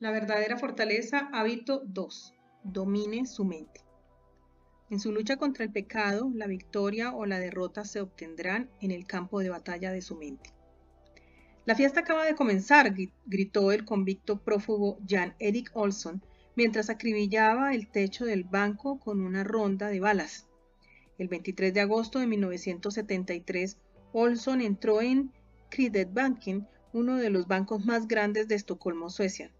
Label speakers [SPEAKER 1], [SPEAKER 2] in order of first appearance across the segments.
[SPEAKER 1] La verdadera fortaleza, hábito 2. Domine su mente. En su lucha contra el pecado, la victoria o la derrota se obtendrán en el campo de batalla de su mente. La fiesta acaba de comenzar, gritó el convicto prófugo Jan Erik Olsson mientras acribillaba el techo del banco con una ronda de balas. El 23 de agosto de 1973, Olsson entró en Kreditbanken, uno de los bancos más grandes de Estocolmo, Suecia.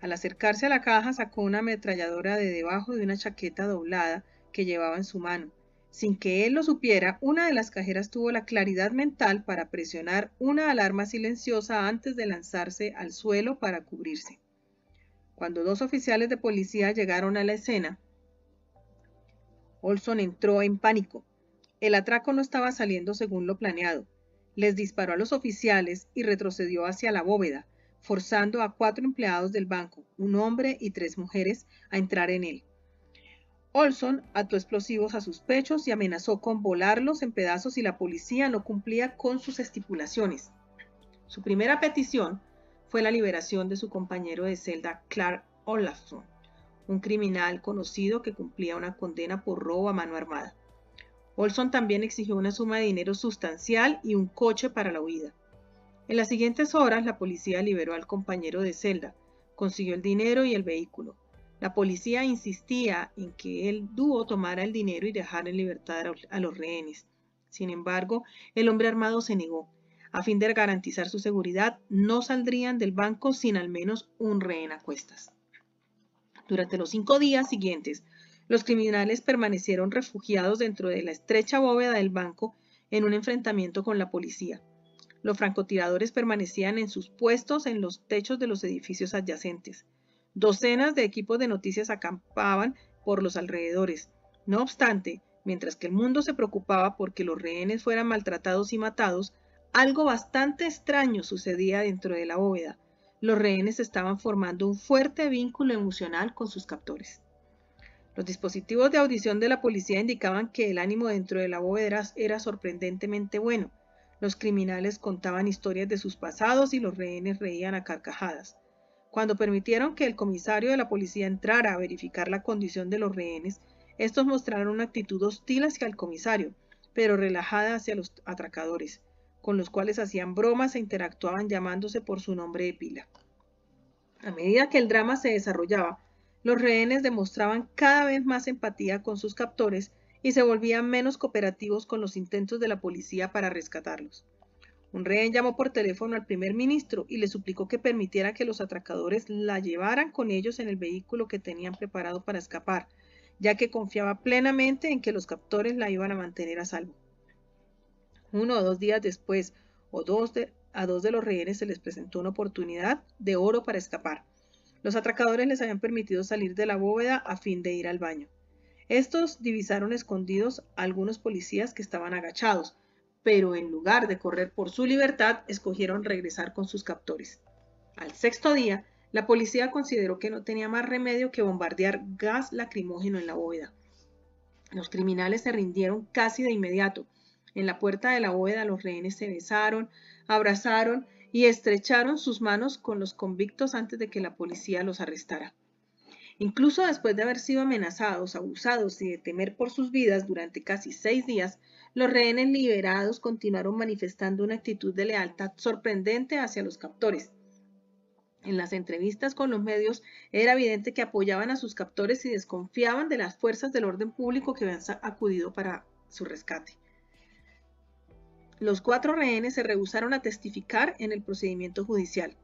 [SPEAKER 1] Al acercarse a la caja, sacó una ametralladora de debajo de una chaqueta doblada que llevaba en su mano. Sin que él lo supiera, una de las cajeras tuvo la claridad mental para presionar una alarma silenciosa antes de lanzarse al suelo para cubrirse. Cuando dos oficiales de policía llegaron a la escena, Olsson entró en pánico. El atraco no estaba saliendo según lo planeado. Les disparó a los oficiales y retrocedió hacia la bóveda, forzando a 4 empleados del banco, un hombre y 3 mujeres, a entrar en él. Olsson ató explosivos a sus pechos y amenazó con volarlos en pedazos si la policía no cumplía con sus estipulaciones. Su primera petición fue la liberación de su compañero de celda Clark Olafsson, un criminal conocido que cumplía una condena por robo a mano armada. Olsson también exigió una suma de dinero sustancial y un coche para la huida. En las siguientes horas, la policía liberó al compañero de celda, consiguió el dinero y el vehículo. La policía insistía en que el dúo tomara el dinero y dejara en libertad a los rehenes. Sin embargo, el hombre armado se negó. A fin de garantizar su seguridad, no saldrían del banco sin al menos un rehén a cuestas. Durante los 5 días siguientes, los criminales permanecieron refugiados dentro de la estrecha bóveda del banco en un enfrentamiento con la policía. Los francotiradores permanecían en sus puestos en los techos de los edificios adyacentes. Docenas de equipos de noticias acampaban por los alrededores. No obstante, mientras que el mundo se preocupaba porque los rehenes fueran maltratados y matados, algo bastante extraño sucedía dentro de la bóveda. Los rehenes estaban formando un fuerte vínculo emocional con sus captores. Los dispositivos de audición de la policía indicaban que el ánimo dentro de la bóveda era sorprendentemente bueno. Los criminales contaban historias de sus pasados y los rehenes reían a carcajadas. Cuando permitieron que el comisario de la policía entrara a verificar la condición de los rehenes, estos mostraron una actitud hostil hacia el comisario, pero relajada hacia los atracadores, con los cuales hacían bromas e interactuaban llamándose por su nombre de pila. A medida que el drama se desarrollaba, los rehenes demostraban cada vez más empatía con sus captores y se volvían menos cooperativos con los intentos de la policía para rescatarlos. Un rehén llamó por teléfono al primer ministro y le suplicó que permitiera que los atracadores la llevaran con ellos en el vehículo que tenían preparado para escapar, ya que confiaba plenamente en que los captores la iban a mantener a salvo. 1 o 2 días después, a dos de los rehenes se les presentó una oportunidad de oro para escapar. Los atracadores les habían permitido salir de la bóveda a fin de ir al baño. Estos divisaron escondidos a algunos policías que estaban agachados, pero en lugar de correr por su libertad, escogieron regresar con sus captores. Al 6.º día, la policía consideró que no tenía más remedio que bombardear gas lacrimógeno en la bóveda. Los criminales se rindieron casi de inmediato. En la puerta de la bóveda los rehenes se besaron, abrazaron y estrecharon sus manos con los convictos antes de que la policía los arrestara. Incluso después de haber sido amenazados, abusados y de temer por sus vidas durante casi 6 días, los rehenes liberados continuaron manifestando una actitud de lealtad sorprendente hacia los captores. En las entrevistas con los medios era evidente que apoyaban a sus captores y desconfiaban de las fuerzas del orden público que habían acudido para su rescate. Los 4 rehenes se rehusaron a testificar en el procedimiento judicial.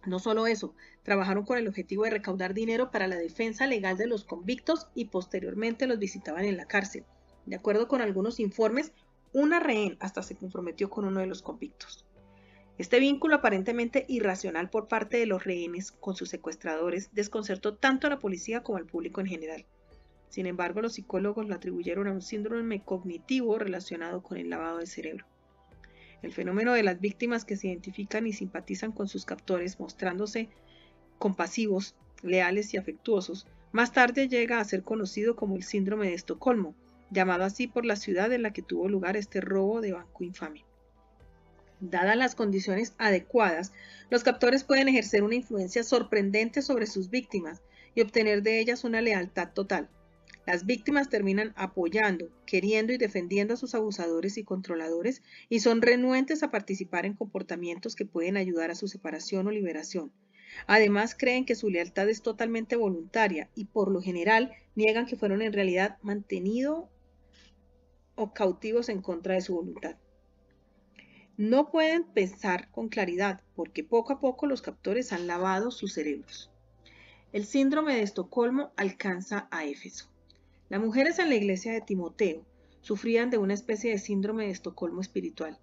[SPEAKER 1] No solo eso, trabajaron con el objetivo de recaudar dinero para la defensa legal de los convictos y posteriormente los visitaban en la cárcel. De acuerdo con algunos informes, una rehén hasta se comprometió con uno de los convictos. Este vínculo aparentemente irracional por parte de los rehenes con sus secuestradores desconcertó tanto a la policía como al público en general. Sin embargo, los psicólogos lo atribuyeron a un síndrome cognitivo relacionado con el lavado de cerebro. El fenómeno de las víctimas que se identifican y simpatizan con sus captores, mostrándose compasivos, leales y afectuosos, más tarde llega a ser conocido como el síndrome de Estocolmo, llamado así por la ciudad en la que tuvo lugar este robo de banco infame. Dadas las condiciones adecuadas, los captores pueden ejercer una influencia sorprendente sobre sus víctimas y obtener de ellas una lealtad total. Las víctimas terminan apoyando, queriendo y defendiendo a sus abusadores y controladores y son renuentes a participar en comportamientos que pueden ayudar a su separación o liberación. Además, creen que su lealtad es totalmente voluntaria y por lo general niegan que fueron en realidad mantenidos o cautivos en contra de su voluntad. No pueden pensar con claridad porque poco a poco los captores han lavado sus cerebros. El síndrome de Estocolmo alcanza a Éfeso. Las mujeres en la iglesia de Timoteo sufrían de una especie de síndrome de Estocolmo espiritual.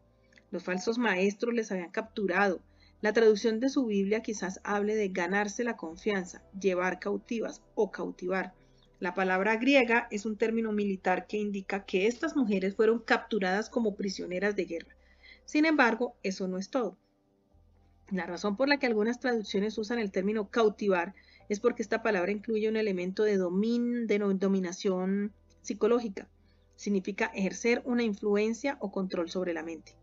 [SPEAKER 1] Los falsos maestros les habían capturado. La traducción de su Biblia quizás hable de ganarse la confianza, llevar cautivas o cautivar. La palabra griega es un término militar que indica que estas mujeres fueron capturadas como prisioneras de guerra. Sin embargo, eso no es todo. La razón por la que algunas traducciones usan el término cautivar es porque esta palabra incluye un elemento de dominación psicológica. Significa ejercer una influencia o control sobre la mente.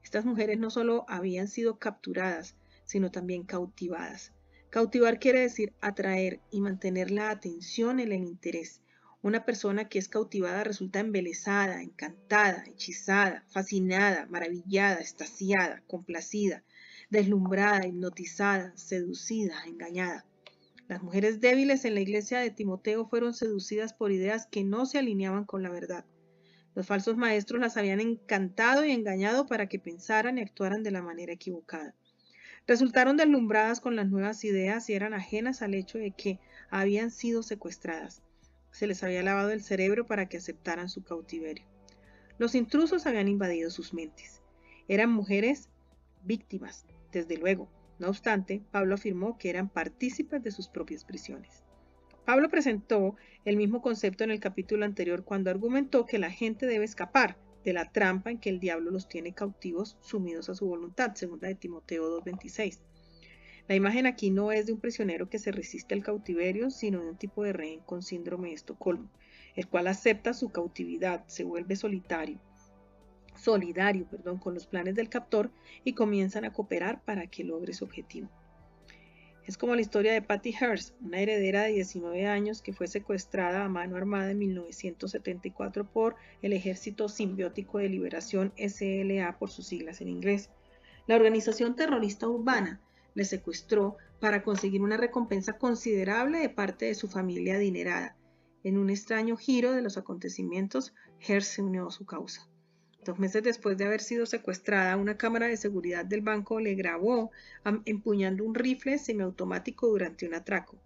[SPEAKER 1] Estas mujeres no solo habían sido capturadas, sino también cautivadas. Cautivar quiere decir atraer y mantener la atención en el interés. Una persona que es cautivada resulta embelesada, encantada, hechizada, fascinada, maravillada, extasiada, complacida, deslumbrada, hipnotizada, seducida, engañada. Las mujeres débiles en la iglesia de Timoteo fueron seducidas por ideas que no se alineaban con la verdad. Los falsos maestros las habían encantado y engañado para que pensaran y actuaran de la manera equivocada. Resultaron deslumbradas con las nuevas ideas y eran ajenas al hecho de que habían sido secuestradas. Se les había lavado el cerebro para que aceptaran su cautiverio. Los intrusos habían invadido sus mentes. Eran mujeres víctimas, desde luego. No obstante, Pablo afirmó que eran partícipes de sus propias prisiones. Pablo presentó el mismo concepto en el capítulo anterior cuando argumentó que la gente debe escapar de la trampa en que el diablo los tiene cautivos, sumidos a su voluntad, segunda de Timoteo 2:26. La imagen aquí no es de un prisionero que se resiste al cautiverio, sino de un tipo de rehén con síndrome de Estocolmo, el cual acepta su cautividad, se vuelve solidario con los planes del captor y comienzan a cooperar para que logre su objetivo. Es como la historia de Patty Hearst, una heredera de 19 años que fue secuestrada a mano armada en 1974 por el Ejército Simbiótico de Liberación SLA por sus siglas en inglés. La organización terrorista urbana le secuestró para conseguir una recompensa considerable de parte de su familia adinerada. En un extraño giro de los acontecimientos, Hearst se unió a su causa. 2 meses después de haber sido secuestrada, una cámara de seguridad del banco le grabó empuñando un rifle semiautomático durante un atraco.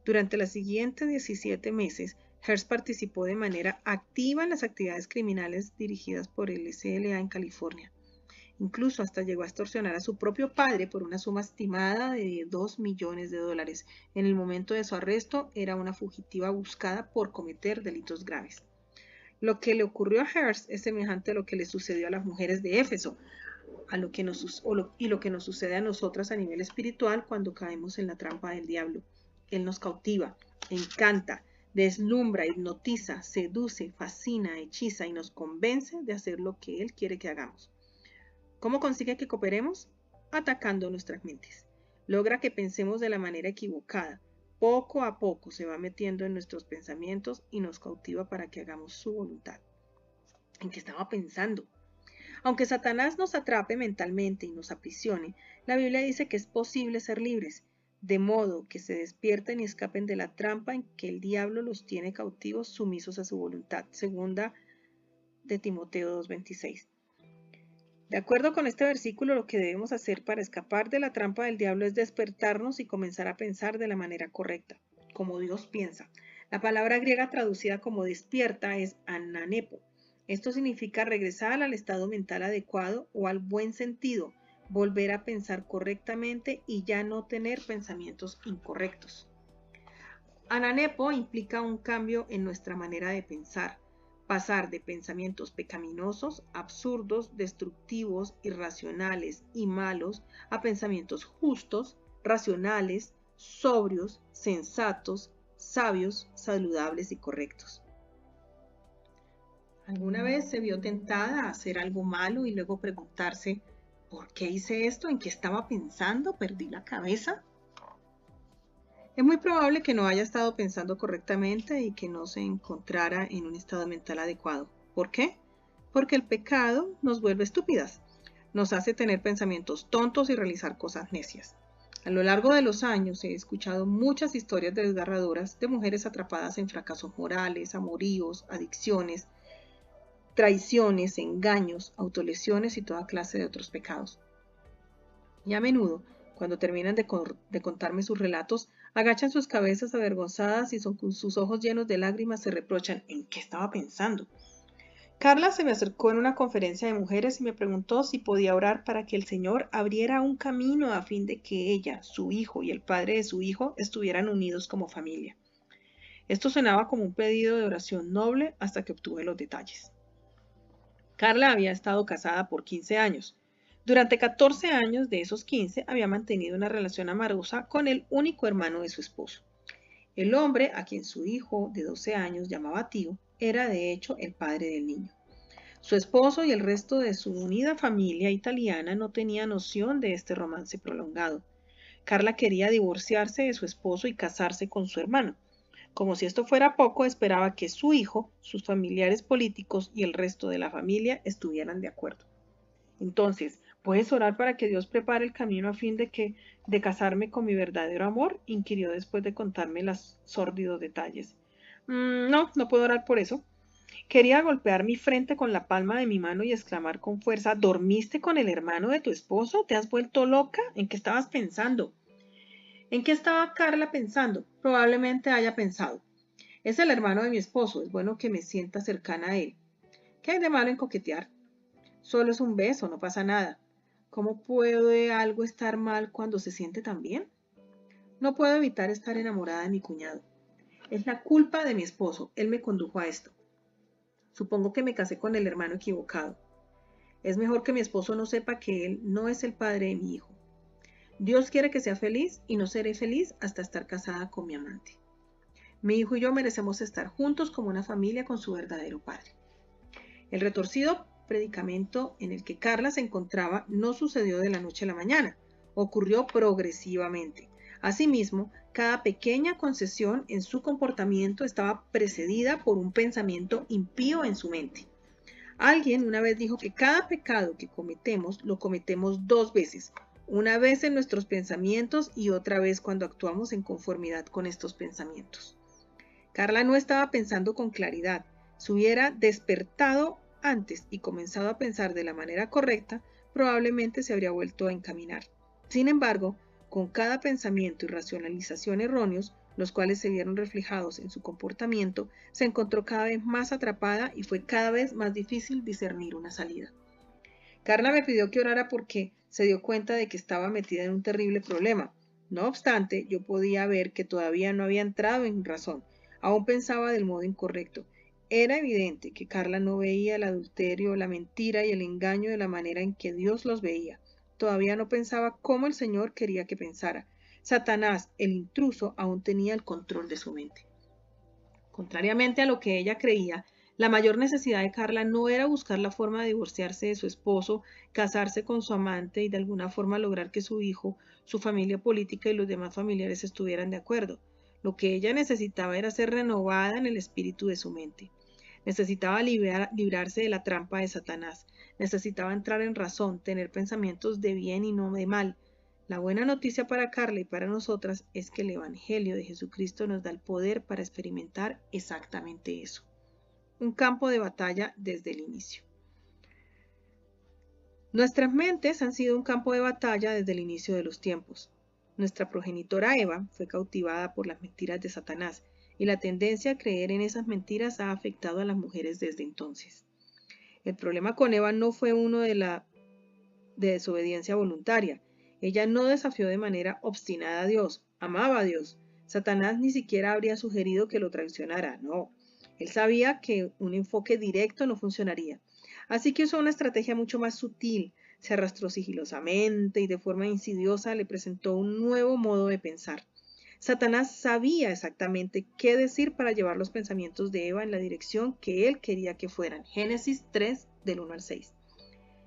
[SPEAKER 1] Durante los siguientes 17 meses, Hearst participó de manera activa en las actividades criminales dirigidas por el SLA en California. Incluso hasta llegó a extorsionar a su propio padre por una suma estimada de $2 millones. En el momento de su arresto, era una fugitiva buscada por cometer delitos graves. Lo que le ocurrió a Hearst es semejante a lo que le sucedió a las mujeres de Éfeso, y lo que nos sucede a nosotras a nivel espiritual cuando caemos en la trampa del diablo. Él nos cautiva, encanta, deslumbra, hipnotiza, seduce, fascina, hechiza y nos convence de hacer lo que Él quiere que hagamos. ¿Cómo consigue que cooperemos? Atacando nuestras mentes. Logra que pensemos de la manera equivocada. Poco a poco se va metiendo en nuestros pensamientos y nos cautiva para que hagamos su voluntad. ¿En qué estaba pensando? Aunque Satanás nos atrape mentalmente y nos aprisione, la Biblia dice que es posible ser libres, de modo que se despierten y escapen de la trampa en que el diablo los tiene cautivos, sumisos a su voluntad. Segunda de Timoteo 2:26. De acuerdo con este versículo, lo que debemos hacer para escapar de la trampa del diablo es despertarnos y comenzar a pensar de la manera correcta, como Dios piensa. La palabra griega traducida como despierta es ananepo. Esto significa regresar al estado mental adecuado o al buen sentido, volver a pensar correctamente y ya no tener pensamientos incorrectos. Ananepo implica un cambio en nuestra manera de pensar. Pasar de pensamientos pecaminosos, absurdos, destructivos, irracionales y malos a pensamientos justos, racionales, sobrios, sensatos, sabios, saludables y correctos. ¿Alguna vez se vio tentada a hacer algo malo y luego preguntarse ¿Por qué hice esto? ¿En qué estaba pensando? ¿Perdí la cabeza? Es muy probable que no haya estado pensando correctamente y que no se encontrara en un estado mental adecuado. ¿Por qué? Porque el pecado nos vuelve estúpidas, nos hace tener pensamientos tontos y realizar cosas necias. A lo largo de los años he escuchado muchas historias desgarradoras de mujeres atrapadas en fracasos morales, amoríos, adicciones, traiciones, engaños, autolesiones y toda clase de otros pecados. Y a menudo, cuando terminan de contarme sus relatos, agachan sus cabezas avergonzadas y con sus ojos llenos de lágrimas se reprochan en qué estaba pensando. Carla se me acercó en una conferencia de mujeres y me preguntó si podía orar para que el Señor abriera un camino a fin de que ella, su hijo y el padre de su hijo estuvieran unidos como familia. Esto sonaba como un pedido de oración noble hasta que obtuve los detalles. Carla había estado casada por 15 años. Durante 14 años de esos 15 había mantenido una relación amorosa con el único hermano de su esposo. El hombre, a quien su hijo de 12 años llamaba tío, era de hecho el padre del niño. Su esposo y el resto de su unida familia italiana no tenían noción de este romance prolongado. Carla quería divorciarse de su esposo y casarse con su hermano. Como si esto fuera poco, esperaba que su hijo, sus familiares políticos y el resto de la familia estuvieran de acuerdo. Entonces, ¿puedes orar para que Dios prepare el camino a fin de casarme con mi verdadero amor? Inquirió después de contarme los sórdidos detalles. No, no puedo orar por eso. Quería golpear mi frente con la palma de mi mano y exclamar con fuerza, ¿dormiste con el hermano de tu esposo? ¿Te has vuelto loca? ¿En qué estabas pensando? ¿En qué estaba Carla pensando? Probablemente haya pensado. Es el hermano de mi esposo, es bueno que me sienta cercana a él. ¿Qué hay de malo en coquetear? Solo es un beso, no pasa nada. ¿Cómo puede algo estar mal cuando se siente tan bien? No puedo evitar estar enamorada de mi cuñado. Es la culpa de mi esposo, él me condujo a esto. Supongo que me casé con el hermano equivocado. Es mejor que mi esposo no sepa que él no es el padre de mi hijo. Dios quiere que sea feliz y no seré feliz hasta estar casada con mi amante. Mi hijo y yo merecemos estar juntos como una familia con su verdadero padre. El retorcido predicamento en el que Carla se encontraba no sucedió de la noche a la mañana, ocurrió progresivamente. Asimismo, cada pequeña concesión en su comportamiento estaba precedida por un pensamiento impío en su mente. Alguien una vez dijo que cada pecado que cometemos lo cometemos 2 veces, una vez en nuestros pensamientos y otra vez cuando actuamos en conformidad con estos pensamientos. Carla no estaba pensando con claridad. Si hubiera despertado antes y comenzado a pensar de la manera correcta, probablemente se habría vuelto a encaminar. Sin embargo, con cada pensamiento y racionalización erróneos, los cuales se vieron reflejados en su comportamiento, se encontró cada vez más atrapada y fue cada vez más difícil discernir una salida. Carla me pidió que orara porque se dio cuenta de que estaba metida en un terrible problema. No obstante, yo podía ver que todavía no había entrado en razón. Aún pensaba del modo incorrecto. Era evidente que Carla no veía el adulterio, la mentira y el engaño de la manera en que Dios los veía. Todavía no pensaba como el Señor quería que pensara. Satanás, el intruso, aún tenía el control de su mente. Contrariamente a lo que ella creía, la mayor necesidad de Carla no era buscar la forma de divorciarse de su esposo, casarse con su amante y de alguna forma lograr que su hijo, su familia política y los demás familiares estuvieran de acuerdo. Lo que ella necesitaba era ser renovada en el espíritu de su mente. Necesitaba librarse de la trampa de Satanás. Necesitaba entrar en razón, tener pensamientos de bien y no de mal. La buena noticia para Carla y para nosotras es que el Evangelio de Jesucristo nos da el poder para experimentar exactamente eso. Un campo de batalla desde el inicio. Nuestras mentes han sido un campo de batalla desde el inicio de los tiempos. Nuestra progenitora Eva fue cautivada por las mentiras de Satanás y la tendencia a creer en esas mentiras ha afectado a las mujeres desde entonces. El problema con Eva no fue uno de desobediencia voluntaria. Ella no desafió de manera obstinada a Dios, amaba a Dios. Satanás ni siquiera habría sugerido que lo traicionara, no. Él sabía que un enfoque directo no funcionaría. Así que usó una estrategia mucho más sutil. Se arrastró sigilosamente y de forma insidiosa le presentó un nuevo modo de pensar. Satanás sabía exactamente qué decir para llevar los pensamientos de Eva en la dirección que él quería que fueran. Génesis 3, del 1 al 6.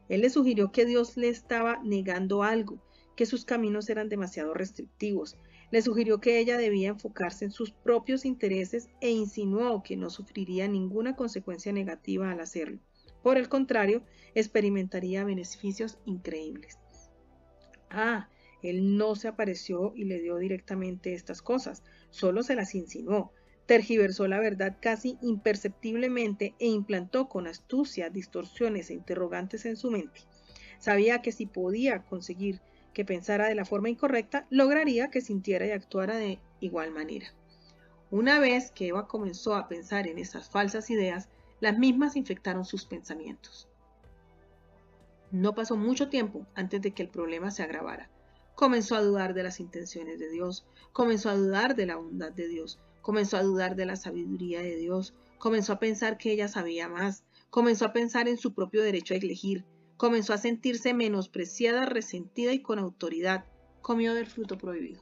[SPEAKER 1] Él le sugirió que Dios le estaba negando algo, que sus caminos eran demasiado restrictivos. Le sugirió que ella debía enfocarse en sus propios intereses e insinuó que no sufriría ninguna consecuencia negativa al hacerlo. Por el contrario, experimentaría beneficios increíbles. Él no se apareció y le dio directamente estas cosas, solo se las insinuó. Tergiversó la verdad casi imperceptiblemente e implantó con astucia distorsiones e interrogantes en su mente. Sabía que si podía conseguir que pensara de la forma incorrecta, lograría que sintiera y actuara de igual manera. Una vez que Eva comenzó a pensar en esas falsas ideas, las mismas infectaron sus pensamientos. No pasó mucho tiempo antes de que el problema se agravara. Comenzó a dudar de las intenciones de Dios, comenzó a dudar de la bondad de Dios, comenzó a dudar de la sabiduría de Dios, comenzó a pensar que ella sabía más, comenzó a pensar en su propio derecho a elegir, comenzó a sentirse menospreciada, resentida y con autoridad. Comió del fruto prohibido.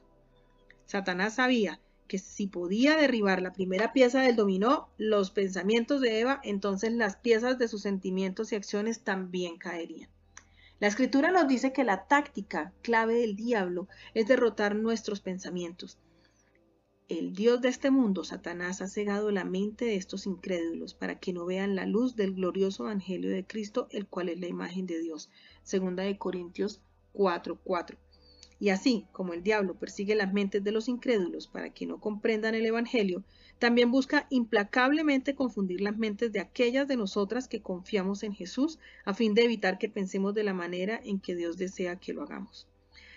[SPEAKER 1] Satanás sabía que si podía derribar la primera pieza del dominó, los pensamientos de Eva, entonces las piezas de sus sentimientos y acciones también caerían. La escritura nos dice que la táctica clave del diablo es derrotar nuestros pensamientos. El Dios de este mundo, Satanás, ha cegado la mente de estos incrédulos para que no vean la luz del glorioso evangelio de Cristo, el cual es la imagen de Dios. Segunda de Corintios 4:4. Y así como el diablo persigue las mentes de los incrédulos para que no comprendan el evangelio, también busca implacablemente confundir las mentes de aquellas de nosotras que confiamos en Jesús a fin de evitar que pensemos de la manera en que Dios desea que lo hagamos.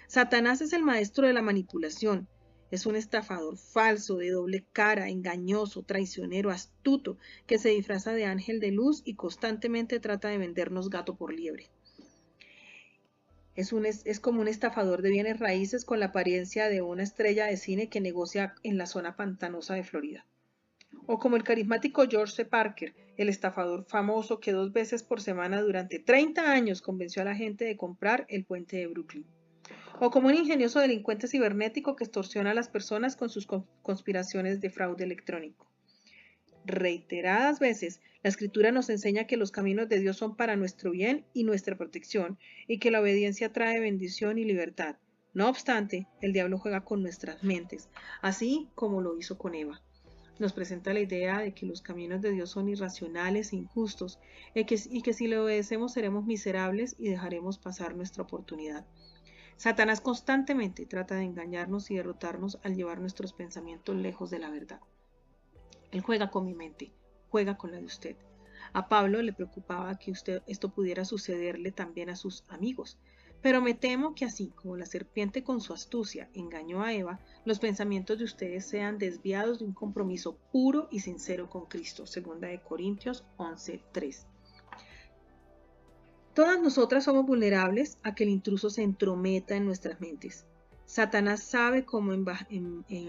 [SPEAKER 1] Satanás es el maestro de la manipulación. Es un estafador falso, de doble cara, engañoso, traicionero, astuto, que se disfraza de ángel de luz y constantemente trata de vendernos gato por liebre. Es como un estafador de bienes raíces con la apariencia de una estrella de cine que negocia en la zona pantanosa de Florida. O como el carismático George C. Parker, el estafador famoso que 2 veces por semana durante 30 años convenció a la gente de comprar el puente de Brooklyn. O como un ingenioso delincuente cibernético que extorsiona a las personas con sus conspiraciones de fraude electrónico. Reiteradas veces, la Escritura nos enseña que los caminos de Dios son para nuestro bien y nuestra protección, y que la obediencia trae bendición y libertad. No obstante, el diablo juega con nuestras mentes, así como lo hizo con Eva. Nos presenta la idea de que los caminos de Dios son irracionales e injustos, y que si le obedecemos seremos miserables y dejaremos pasar nuestra oportunidad. Satanás constantemente trata de engañarnos y derrotarnos al llevar nuestros pensamientos lejos de la verdad. Él juega con mi mente, juega con la de usted. A Pablo le preocupaba que esto pudiera sucederle también a sus amigos. Pero me temo que así como la serpiente con su astucia engañó a Eva, los pensamientos de ustedes sean desviados de un compromiso puro y sincero con Cristo. Segunda de Corintios 11:3. Todas nosotras somos vulnerables a que el intruso se entrometa en nuestras mentes. Satanás sabe cómo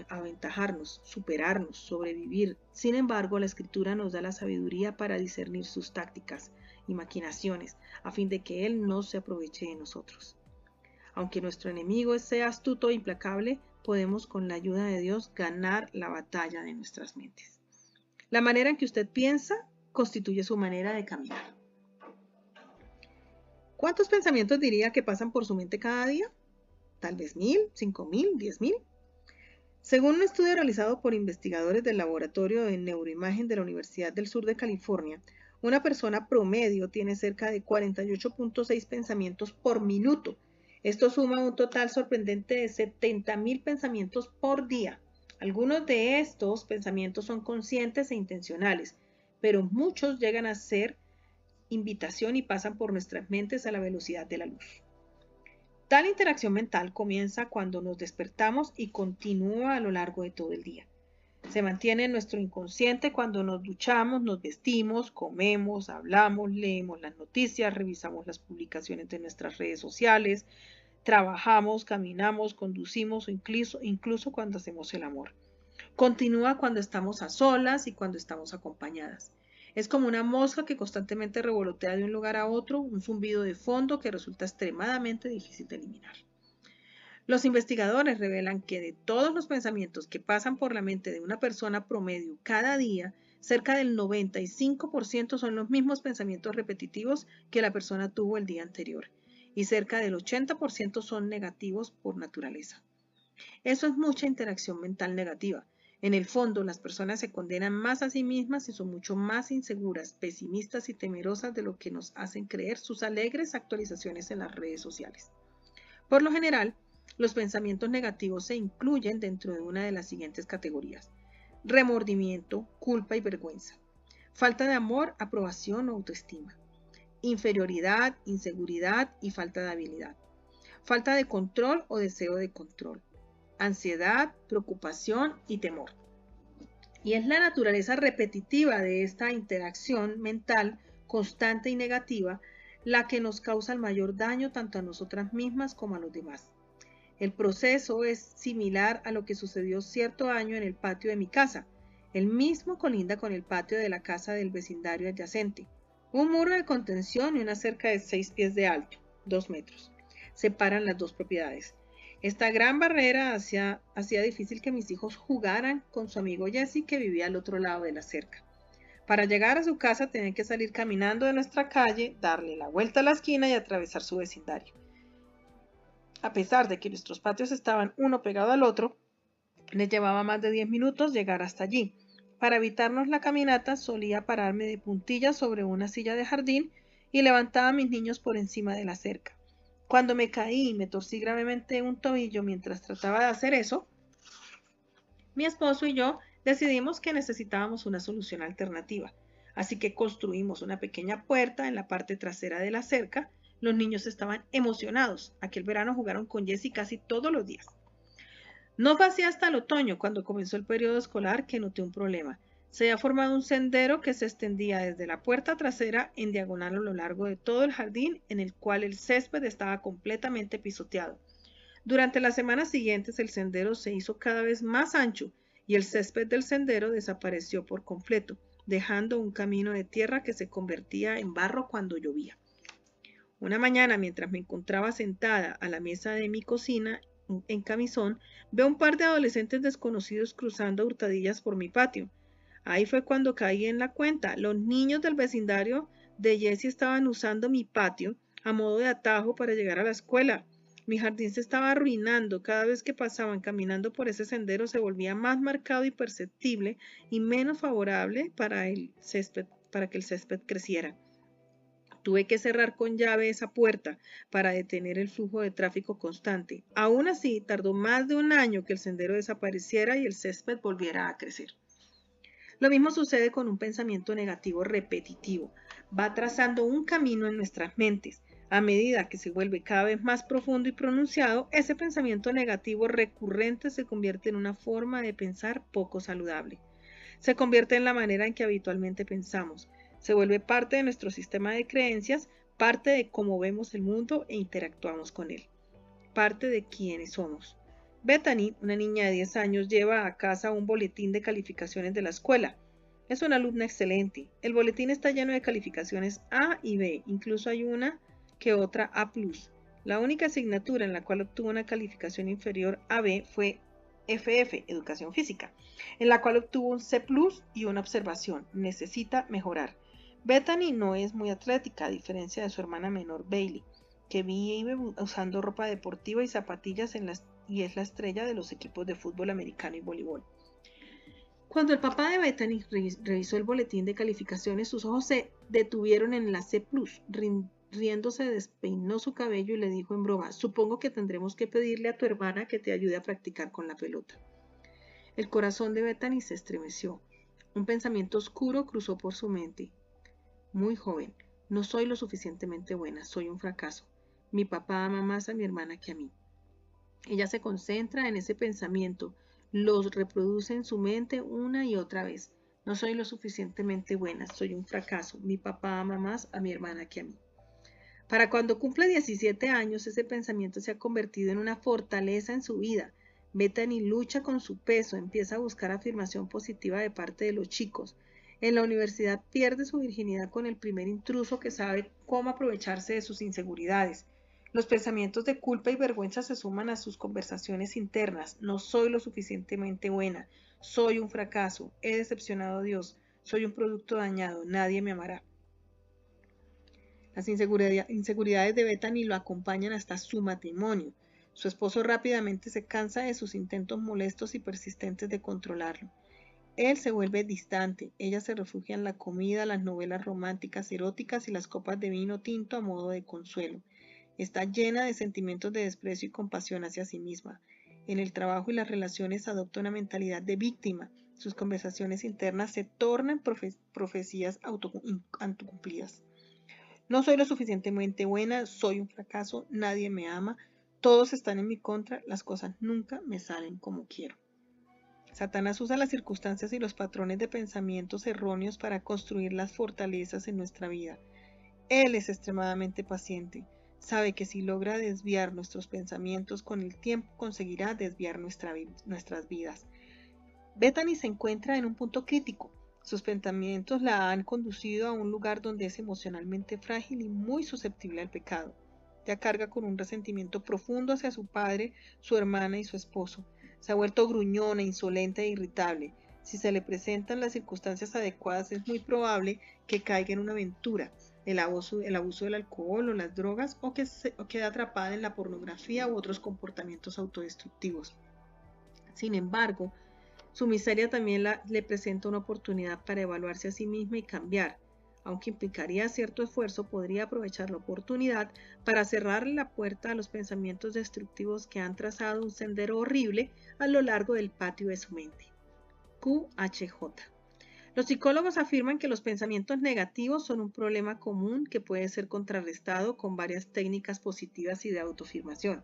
[SPEAKER 1] aventajarnos, superarnos, sobrevivir. Sin embargo, la Escritura nos da la sabiduría para discernir sus tácticas y maquinaciones, a fin de que Él no se aproveche de nosotros. Aunque nuestro enemigo sea astuto e implacable, podemos con la ayuda de Dios ganar la batalla de nuestras mentes. La manera en que usted piensa constituye su manera de caminar. ¿Cuántos pensamientos diría que pasan por su mente cada día? Tal vez 1,000, 5,000, 10,000. Según un estudio realizado por investigadores del Laboratorio de Neuroimagen de la Universidad del Sur de California, una persona promedio tiene cerca de 48.6 pensamientos por minuto. Esto suma un total sorprendente de 70,000 pensamientos por día. Algunos de estos pensamientos son conscientes e intencionales, pero muchos llegan a ser invitación y pasan por nuestras mentes a la velocidad de la luz. Tal interacción mental comienza cuando nos despertamos y continúa a lo largo de todo el día. Se mantiene en nuestro inconsciente cuando nos duchamos, nos vestimos, comemos, hablamos, leemos las noticias, revisamos las publicaciones de nuestras redes sociales, trabajamos, caminamos, conducimos o incluso cuando hacemos el amor. Continúa cuando estamos a solas y cuando estamos acompañadas. Es como una mosca que constantemente revolotea de un lugar a otro, un zumbido de fondo que resulta extremadamente difícil de eliminar. Los investigadores revelan que de todos los pensamientos que pasan por la mente de una persona promedio cada día, Cerca del 95% son los mismos pensamientos repetitivos que la persona tuvo el día anterior y cerca del 80% son negativos por naturaleza. Eso es mucha interacción mental negativa. En el fondo, las personas se condenan más a sí mismas y son mucho más inseguras, pesimistas y temerosas de lo que nos hacen creer sus alegres actualizaciones en las redes sociales. Por lo general, los pensamientos negativos se incluyen dentro de una de las siguientes categorías: remordimiento, culpa y vergüenza, falta de amor, aprobación o autoestima, inferioridad, inseguridad y falta de habilidad, falta de control o deseo de control, ansiedad, preocupación y temor. Y es la naturaleza repetitiva de esta interacción mental constante y negativa la que nos causa el mayor daño tanto a nosotras mismas como a los demás. El proceso es similar a lo que sucedió cierto año en el patio de mi casa. El mismo colinda con el patio de la casa del vecindario adyacente. Un muro de contención y una cerca de 6 pies de alto, 2 metros, separan las dos propiedades. Esta gran barrera hacía difícil que mis hijos jugaran con su amigo Jesse, que vivía al otro lado de la cerca. Para llegar a su casa tenían que salir caminando de nuestra calle, darle la vuelta a la esquina y atravesar su vecindario. A pesar de que nuestros patios estaban uno pegado al otro, les llevaba más de 10 minutos llegar hasta allí. Para evitarnos la caminata solía pararme de puntillas sobre una silla de jardín y levantaba a mis niños por encima de la cerca. Cuando me caí y me torcí gravemente un tobillo mientras trataba de hacer eso, mi esposo y yo decidimos que necesitábamos una solución alternativa. Así que construimos una pequeña puerta en la parte trasera de la cerca. Los niños estaban emocionados. Aquel verano jugaron con Jessie casi todos los días. No fue así hasta el otoño, cuando comenzó el periodo escolar, que noté un problema. Se había formado un sendero que se extendía desde la puerta trasera en diagonal a lo largo de todo el jardín, en el cual el césped estaba completamente pisoteado. Durante las semanas siguientes el sendero se hizo cada vez más ancho y el césped del sendero desapareció por completo, dejando un camino de tierra que se convertía en barro cuando llovía. Una mañana, mientras me encontraba sentada a la mesa de mi cocina en camisón, veo un par de adolescentes desconocidos cruzando a hurtadillas por mi patio. Ahí fue cuando caí en la cuenta. Los niños del vecindario de Jessie estaban usando mi patio a modo de atajo para llegar a la escuela. Mi jardín se estaba arruinando. Cada vez que pasaban caminando por ese sendero se volvía más marcado y perceptible y menos favorable para que el césped creciera. Tuve que cerrar con llave esa puerta para detener el flujo de tráfico constante. Aún así, tardó más de un año que el sendero desapareciera y el césped volviera a crecer. Lo mismo sucede con un pensamiento negativo repetitivo. Va trazando un camino en nuestras mentes. A medida que se vuelve cada vez más profundo y pronunciado, ese pensamiento negativo recurrente se convierte en una forma de pensar poco saludable. Se convierte en la manera en que habitualmente pensamos. Se vuelve parte de nuestro sistema de creencias, parte de cómo vemos el mundo e interactuamos con él, parte de quiénes somos. Bethany, una niña de 10 años, lleva a casa un boletín de calificaciones de la escuela. Es una alumna excelente. El boletín está lleno de calificaciones A y B, incluso hay una que otra A+. La única asignatura en la cual obtuvo una calificación inferior a B fue FF, Educación Física, en la cual obtuvo un C+ y una observación. Necesita mejorar. Bethany no es muy atlética, a diferencia de su hermana menor Bailey, que vive usando ropa deportiva y zapatillas y es la estrella de los equipos de fútbol americano y voleibol. Cuando el papá de Bethany revisó el boletín de calificaciones, sus ojos se detuvieron en la C+. Riéndose, despeinó su cabello y le dijo en broma: supongo que tendremos que pedirle a tu hermana que te ayude a practicar con la pelota. El corazón de Bethany se estremeció. Un pensamiento oscuro cruzó por su mente. Muy joven, no soy lo suficientemente buena, soy un fracaso. Mi papá ama más a mi hermana que a mí. Ella se concentra en ese pensamiento, los reproduce en su mente una y otra vez. No soy lo suficientemente buena, soy un fracaso. Mi papá ama más a mi hermana que a mí. Para cuando cumple 17 años, ese pensamiento se ha convertido en una fortaleza en su vida. Bethany lucha con su peso, empieza a buscar afirmación positiva de parte de los chicos. En la universidad pierde su virginidad con el primer intruso que sabe cómo aprovecharse de sus inseguridades. Los pensamientos de culpa y vergüenza se suman a sus conversaciones internas. No soy lo suficientemente buena, soy un fracaso, he decepcionado a Dios, Soy un producto dañado, nadie me amará. Las inseguridades de Bethany lo acompañan hasta su matrimonio. Su esposo rápidamente se cansa de sus intentos molestos y persistentes de controlarlo. Él se vuelve distante, ella se refugia en la comida, las novelas románticas eróticas y las copas de vino tinto a modo de consuelo. Está llena de sentimientos de desprecio y compasión hacia sí misma. En el trabajo y las relaciones adopta una mentalidad de víctima. Sus conversaciones internas se tornan profecías autocumplidas. No soy lo suficientemente buena, soy un fracaso, nadie me ama, todos están en mi contra, las cosas nunca me salen como quiero. Satanás usa las circunstancias y los patrones de pensamientos erróneos para construir las fortalezas en nuestra vida. Él es extremadamente paciente. Sabe que si logra desviar nuestros pensamientos con el tiempo, conseguirá desviar nuestras vidas. Bethany se encuentra en un punto crítico. Sus pensamientos la han conducido a un lugar donde es emocionalmente frágil y muy susceptible al pecado. Ya carga con un resentimiento profundo hacia su padre, su hermana y su esposo. Se ha vuelto gruñona, insolente e irritable. Si se le presentan las circunstancias adecuadas, es muy probable que caiga en una aventura, el abuso del alcohol o las drogas, o que quede atrapada en la pornografía u otros comportamientos autodestructivos. Sin embargo, su miseria también le presenta una oportunidad para evaluarse a sí misma y cambiar. Aunque implicaría cierto esfuerzo, podría aprovechar la oportunidad para cerrarle la puerta a los pensamientos destructivos que han trazado un sendero horrible a lo largo del patio de su mente. QHJ. Los psicólogos afirman que los pensamientos negativos son un problema común que puede ser contrarrestado con varias técnicas positivas y de autoafirmación.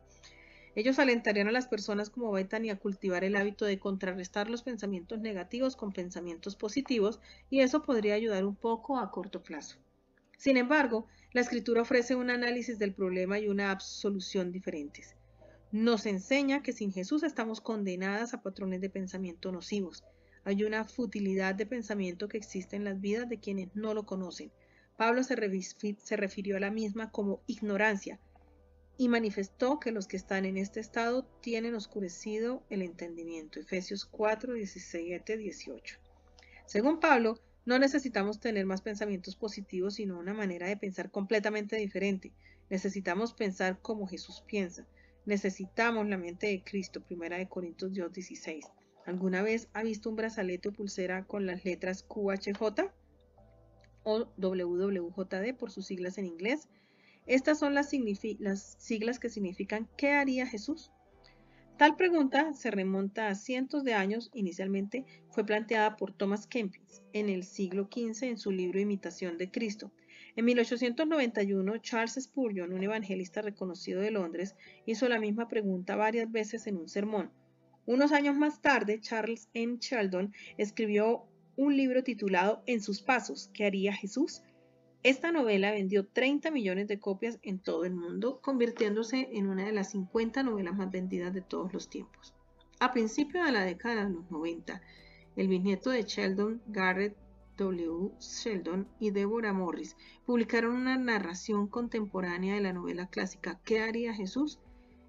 [SPEAKER 1] Ellos alentarían a las personas como Bethany a cultivar el hábito de contrarrestar los pensamientos negativos con pensamientos positivos, y eso podría ayudar un poco a corto plazo. Sin embargo, la escritura ofrece un análisis del problema y una solución diferentes. Nos enseña que sin Jesús estamos condenadas a patrones de pensamiento nocivos. Hay una futilidad de pensamiento que existe en las vidas de quienes no lo conocen. Pablo se refirió a la misma como ignorancia, y manifestó que los que están en este estado tienen oscurecido el entendimiento. Efesios 4, 17, 18. Según Pablo, no necesitamos tener más pensamientos positivos, sino una manera de pensar completamente diferente. Necesitamos pensar como Jesús piensa. Necesitamos la mente de Cristo. 1 Corintios 2, 16. ¿Alguna vez ha visto un brazalete o pulsera con las letras QHJ o WWJD por sus siglas en inglés? Estas son las siglas que significan ¿qué haría Jesús? Tal pregunta se remonta a cientos de años. Inicialmente fue planteada por Thomas Kempis en el siglo XV en su libro Imitación de Cristo. En 1891, Charles Spurgeon, un evangelista reconocido de Londres, hizo la misma pregunta varias veces en un sermón. Unos años más tarde, Charles M. Sheldon escribió un libro titulado En sus pasos, ¿qué haría Jesús? Esta novela vendió 30 millones de copias en todo el mundo, convirtiéndose en una de las 50 novelas más vendidas de todos los tiempos. A principios de la década de los 90, el bisnieto de Sheldon, Garrett W. Sheldon, y Deborah Morris publicaron una narración contemporánea de la novela clásica ¿Qué haría Jesús?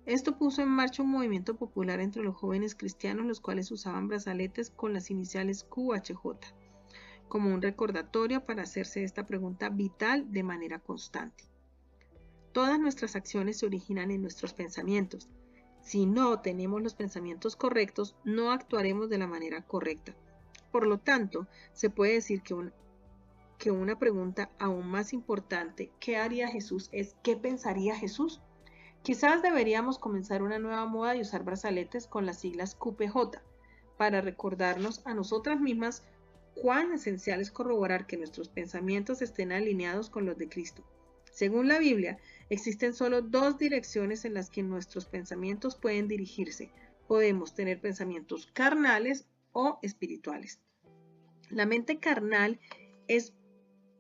[SPEAKER 1] Esto puso en marcha un movimiento popular entre los jóvenes cristianos, los cuales usaban brazaletes con las iniciales QHJ. Como un recordatorio para hacerse esta pregunta vital de manera constante. Todas nuestras acciones se originan en nuestros pensamientos. Si no tenemos los pensamientos correctos, no actuaremos de la manera correcta. Por lo tanto, se puede decir que una pregunta aún más importante, ¿qué haría Jesús?, es ¿qué pensaría Jesús? Quizás deberíamos comenzar una nueva moda de usar brazaletes con las siglas QPJ para recordarnos a nosotras mismas cuán esencial es corroborar que nuestros pensamientos estén alineados con los de Cristo. Según la Biblia, existen solo dos direcciones en las que nuestros pensamientos pueden dirigirse. Podemos tener pensamientos carnales o espirituales. La mente carnal es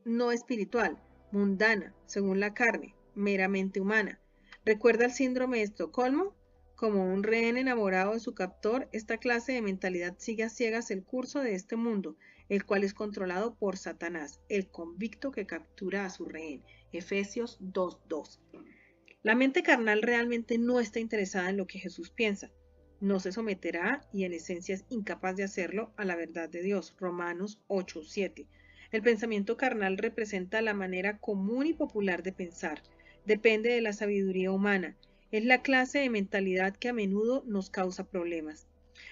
[SPEAKER 1] no espiritual, mundana, según la carne, meramente humana. ¿Recuerda el síndrome de Estocolmo? Como un rehén enamorado de su captor, esta clase de mentalidad sigue a ciegas el curso de este mundo, el cual es controlado por Satanás, el convicto que captura a su rehén. Efesios 2:2. La mente carnal realmente no está interesada en lo que Jesús piensa. no se someterá y en esencia es incapaz de hacerlo a la verdad de Dios. Romanos 8:7. El pensamiento carnal representa la manera común y popular de pensar. Depende de la sabiduría humana. Es la clase de mentalidad que a menudo nos causa problemas.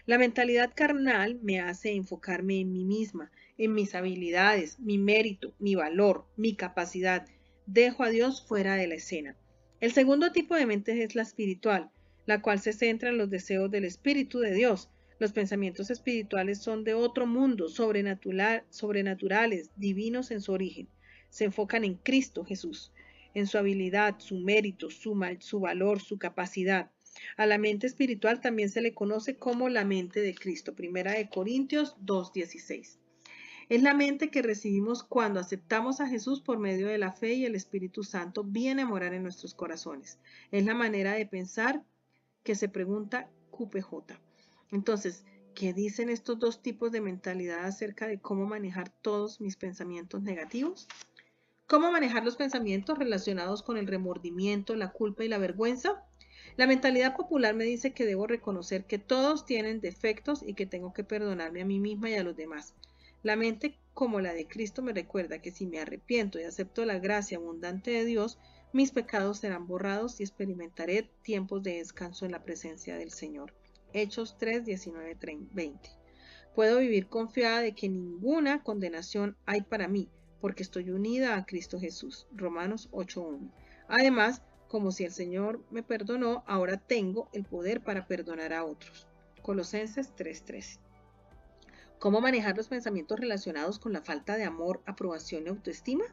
[SPEAKER 1] La mentalidad carnal me hace enfocarme en mí misma, en mis habilidades, mi mérito, mi valor, mi capacidad. Dejo a Dios fuera de la escena. El segundo tipo de mente es la espiritual, la cual se centra en los deseos del Espíritu de Dios. Los pensamientos espirituales son de otro mundo, sobrenaturales, divinos en su origen. Se enfocan en Cristo Jesús, en su habilidad, su mérito, su valor, su capacidad. A la mente espiritual también se le conoce como la mente de Cristo. Primera de Corintios 2:16. Es la mente que recibimos cuando aceptamos a Jesús por medio de la fe y el Espíritu Santo viene a morar en nuestros corazones. Es la manera de pensar que se pregunta QPJ. Entonces, ¿qué dicen estos dos tipos de mentalidad acerca de cómo manejar todos mis pensamientos negativos? ¿Cómo manejar los pensamientos relacionados con el remordimiento, la culpa y la vergüenza? La mentalidad popular me dice que debo reconocer que todos tienen defectos y que tengo que perdonarme a mí misma y a los demás. La mente como la de Cristo me recuerda que si me arrepiento y acepto la gracia abundante de Dios, mis pecados serán borrados y experimentaré tiempos de descanso en la presencia del Señor. Hechos 3, 19, 20. Puedo vivir confiada de que ninguna condenación hay para mí, porque estoy unida a Cristo Jesús. Romanos 8:1. Además, como si el Señor me perdonó, ahora tengo el poder para perdonar a otros. Colosenses 3:13. ¿Cómo manejar los pensamientos relacionados con la falta de amor, aprobación y autoestima?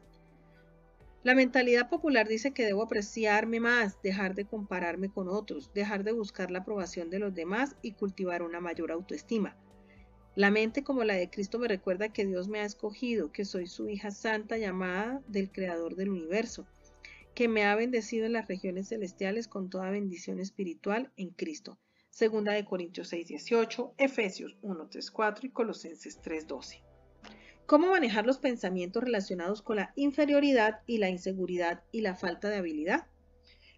[SPEAKER 1] La mentalidad popular dice que debo apreciarme más, dejar de compararme con otros, dejar de buscar la aprobación de los demás y cultivar una mayor autoestima. La mente como la de Cristo me recuerda que Dios me ha escogido, que soy su hija santa llamada del Creador del universo, que me ha bendecido en las regiones celestiales con toda bendición espiritual en Cristo. Segunda de Corintios 6:18, Efesios 1:3-4 y Colosenses 3:12. ¿Cómo manejar los pensamientos relacionados con la inferioridad y la inseguridad y la falta de habilidad?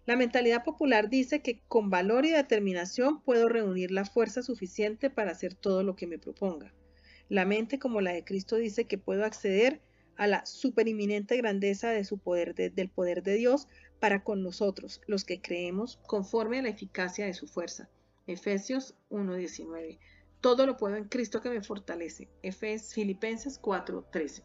[SPEAKER 1] La mentalidad popular dice que con valor y determinación puedo reunir la fuerza suficiente para hacer todo lo que me proponga. La mente como la de Cristo dice que puedo acceder a la superinminente grandeza de del poder de Dios para con nosotros, los que creemos, conforme a la eficacia de su fuerza. Efesios 1:19. Todo lo puedo en Cristo que me fortalece. Filipenses 4:13.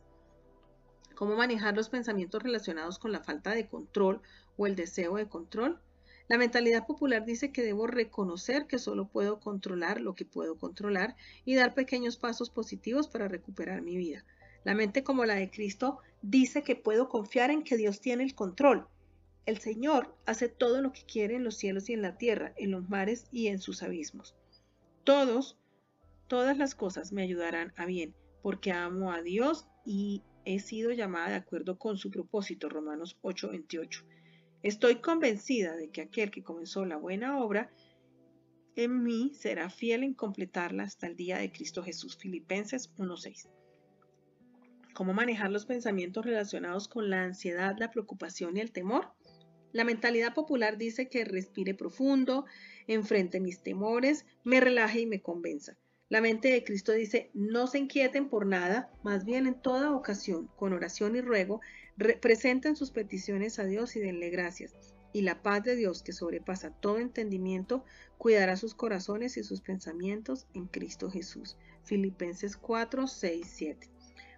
[SPEAKER 1] ¿Cómo manejar los pensamientos relacionados con la falta de control o el deseo de control? La mentalidad popular dice que debo reconocer que solo puedo controlar lo que puedo controlar y dar pequeños pasos positivos para recuperar mi vida. La mente como la de Cristo dice que puedo confiar en que Dios tiene el control. El Señor hace todo lo que quiere en los cielos y en la tierra, en los mares y en sus abismos. Todas las cosas me ayudarán a bien, porque amo a Dios y he sido llamada de acuerdo con su propósito. Romanos 8:28. Estoy convencida de que aquel que comenzó la buena obra en mí será fiel en completarla hasta el día de Cristo Jesús. Filipenses 1:6. ¿Cómo manejar los pensamientos relacionados con la ansiedad, la preocupación y el temor? La mentalidad popular dice que respire profundo, enfrente mis temores, me relaje y me convenza. La mente de Cristo dice, no se inquieten por nada, más bien en toda ocasión, con oración y ruego, presenten sus peticiones a Dios y denle gracias. Y la paz de Dios, que sobrepasa todo entendimiento, cuidará sus corazones y sus pensamientos en Cristo Jesús. Filipenses 4:6-7.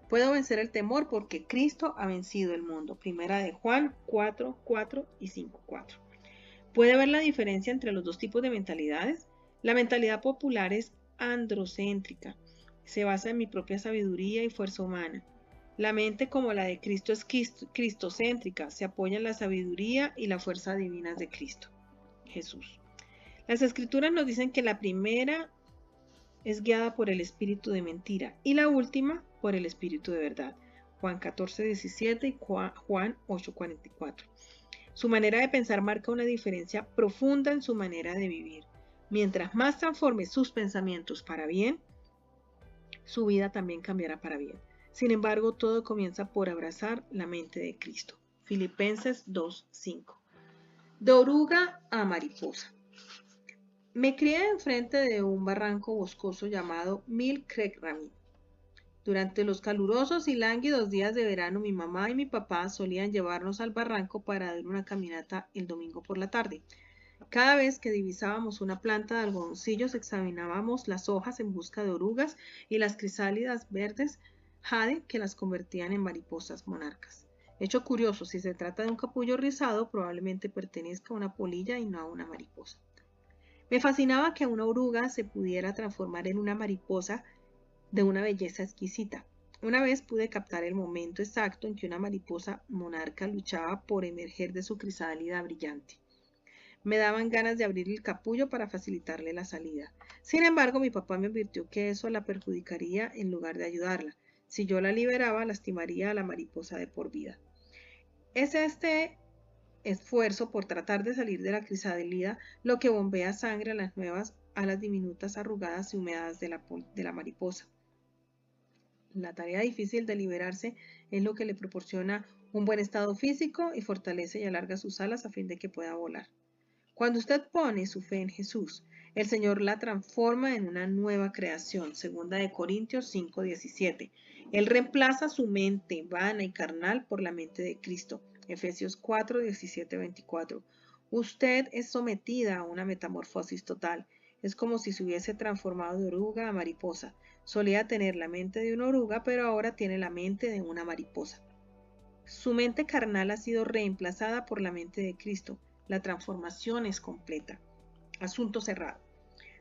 [SPEAKER 1] Puedo vencer el temor porque Cristo ha vencido el mundo. Primera de Juan 4:4 y 5:4. ¿Puede ver la diferencia entre los dos tipos de mentalidades? La mentalidad popular es androcéntrica. Se basa en mi propia sabiduría y fuerza humana. La mente como la de Cristo es cristocéntrica. Se apoya en la sabiduría y la fuerza divinas de Cristo, Jesús. Las escrituras nos dicen que la primera es guiada por el espíritu de mentira y la última por el espíritu de verdad. Juan 14:17 y Juan 8:44. Su manera de pensar marca una diferencia profunda en su manera de vivir. Mientras más transforme sus pensamientos para bien, su vida también cambiará para bien. Sin embargo, todo comienza por abrazar la mente de Cristo. Filipenses 2:5. De oruga a mariposa. Me crié enfrente de un barranco boscoso llamado Mill Creek Rami. Durante los calurosos y lánguidos días de verano, mi mamá y mi papá solían llevarnos al barranco para dar una caminata el domingo por la tarde. Cada vez que divisábamos una planta de algodoncillos, examinábamos las hojas en busca de orugas y las crisálidas verdes jade que las convertían en mariposas monarcas. Hecho curioso, si se trata de un capullo rizado, probablemente pertenezca a una polilla y no a una mariposa. Me fascinaba que una oruga se pudiera transformar en una mariposa de una belleza exquisita. Una vez pude captar el momento exacto en que una mariposa monarca luchaba por emerger de su crisálida brillante. Me daban ganas de abrir el capullo para facilitarle la salida. Sin embargo, mi papá me advirtió que eso la perjudicaría en lugar de ayudarla. Si yo la liberaba, lastimaría a la mariposa de por vida. Es este esfuerzo por tratar de salir de la crisálida lo que bombea sangre a las nuevas alas diminutas, arrugadas y húmedas de la mariposa. La tarea difícil de liberarse es lo que le proporciona un buen estado físico y fortalece y alarga sus alas a fin de que pueda volar. Cuando usted pone su fe en Jesús, el Señor la transforma en una nueva creación, 2 Corintios 5:17. Él reemplaza su mente vana y carnal por la mente de Cristo, Efesios 4:17-24. Usted es sometida a una metamorfosis total. Es como si se hubiese transformado de oruga a mariposa. Solía tener la mente de una oruga, pero ahora tiene la mente de una mariposa. Su mente carnal ha sido reemplazada por la mente de Cristo. La transformación es completa. Asunto cerrado.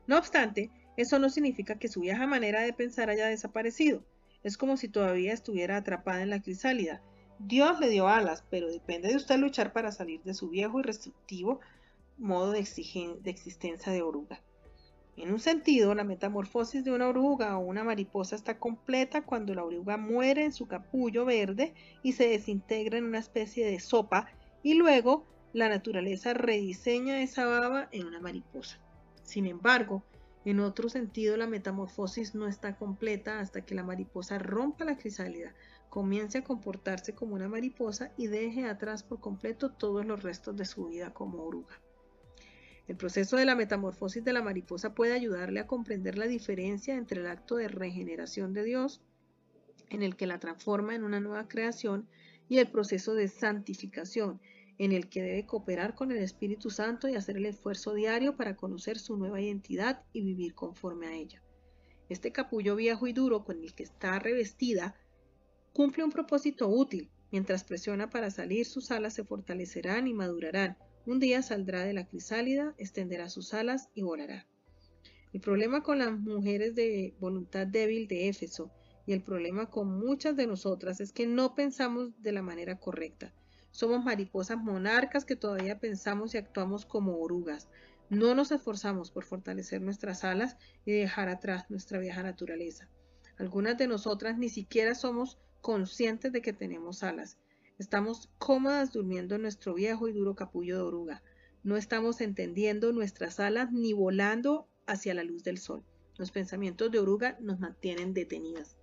[SPEAKER 1] No obstante, eso no significa que su vieja manera de pensar haya desaparecido. Es como si todavía estuviera atrapada en la crisálida. Dios le dio alas, pero depende de usted luchar para salir de su viejo y restrictivo modo de existencia de oruga. En un sentido, la metamorfosis de una oruga o una mariposa está completa cuando la oruga muere en su capullo verde y se desintegra en una especie de sopa, y luego la naturaleza rediseña esa baba en una mariposa. Sin embargo, en otro sentido, la metamorfosis no está completa hasta que la mariposa rompa la crisálida, comience a comportarse como una mariposa y deje atrás por completo todos los restos de su vida como oruga. El proceso de la metamorfosis de la mariposa puede ayudarle a comprender la diferencia entre el acto de regeneración de Dios, en el que la transforma en una nueva creación, y el proceso de santificación, en el que debe cooperar con el Espíritu Santo y hacer el esfuerzo diario para conocer su nueva identidad y vivir conforme a ella. Este capullo viejo y duro con el que está revestida cumple un propósito útil. Mientras presiona para salir, sus alas se fortalecerán y madurarán. Un día saldrá de la crisálida, extenderá sus alas y volará. El problema con las mujeres de voluntad débil de Éfeso y el problema con muchas de nosotras es que no pensamos de la manera correcta. Somos mariposas monarcas que todavía pensamos y actuamos como orugas. No nos esforzamos por fortalecer nuestras alas y dejar atrás nuestra vieja naturaleza. Algunas de nosotras ni siquiera somos conscientes de que tenemos alas. Estamos cómodas durmiendo en nuestro viejo y duro capullo de oruga. No estamos entendiendo nuestras alas ni volando hacia la luz del sol. Los pensamientos de oruga nos mantienen detenidas.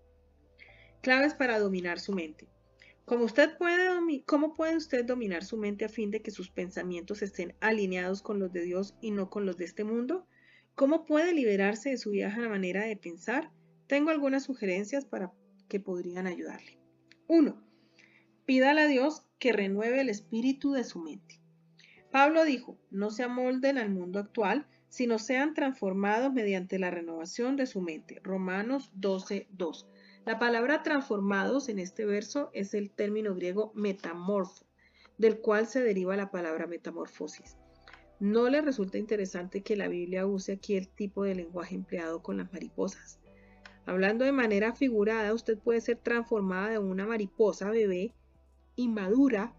[SPEAKER 1] Claves para dominar su mente. ¿Cómo puede usted dominar su mente a fin de que sus pensamientos estén alineados con los de Dios y no con los de este mundo? ¿Cómo puede liberarse de su vieja manera de pensar? Tengo algunas sugerencias que podrían ayudarle. 1. Pídale a Dios que renueve el espíritu de su mente. Pablo dijo, no se amolden al mundo actual, sino sean transformados mediante la renovación de su mente. Romanos 12:2. La palabra transformados en este verso es el término griego metamorfo, del cual se deriva la palabra metamorfosis. ¿No le resulta interesante que la Biblia use aquí el tipo de lenguaje empleado con las mariposas? Hablando de manera figurada, usted puede ser transformada de una mariposa bebé inmadura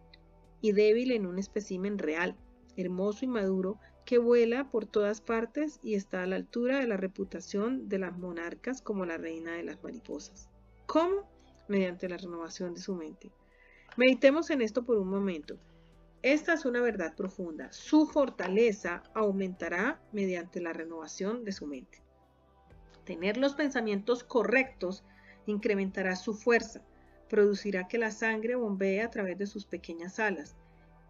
[SPEAKER 1] y débil en un espécimen real, hermoso y maduro, que vuela por todas partes y está a la altura de la reputación de las monarcas como la reina de las mariposas. ¿Cómo? Mediante la renovación de su mente. Meditemos en esto por un momento. Esta es una verdad profunda. Su fortaleza aumentará mediante la renovación de su mente. Tener los pensamientos correctos incrementará su fuerza, producirá que la sangre bombee a través de sus pequeñas alas.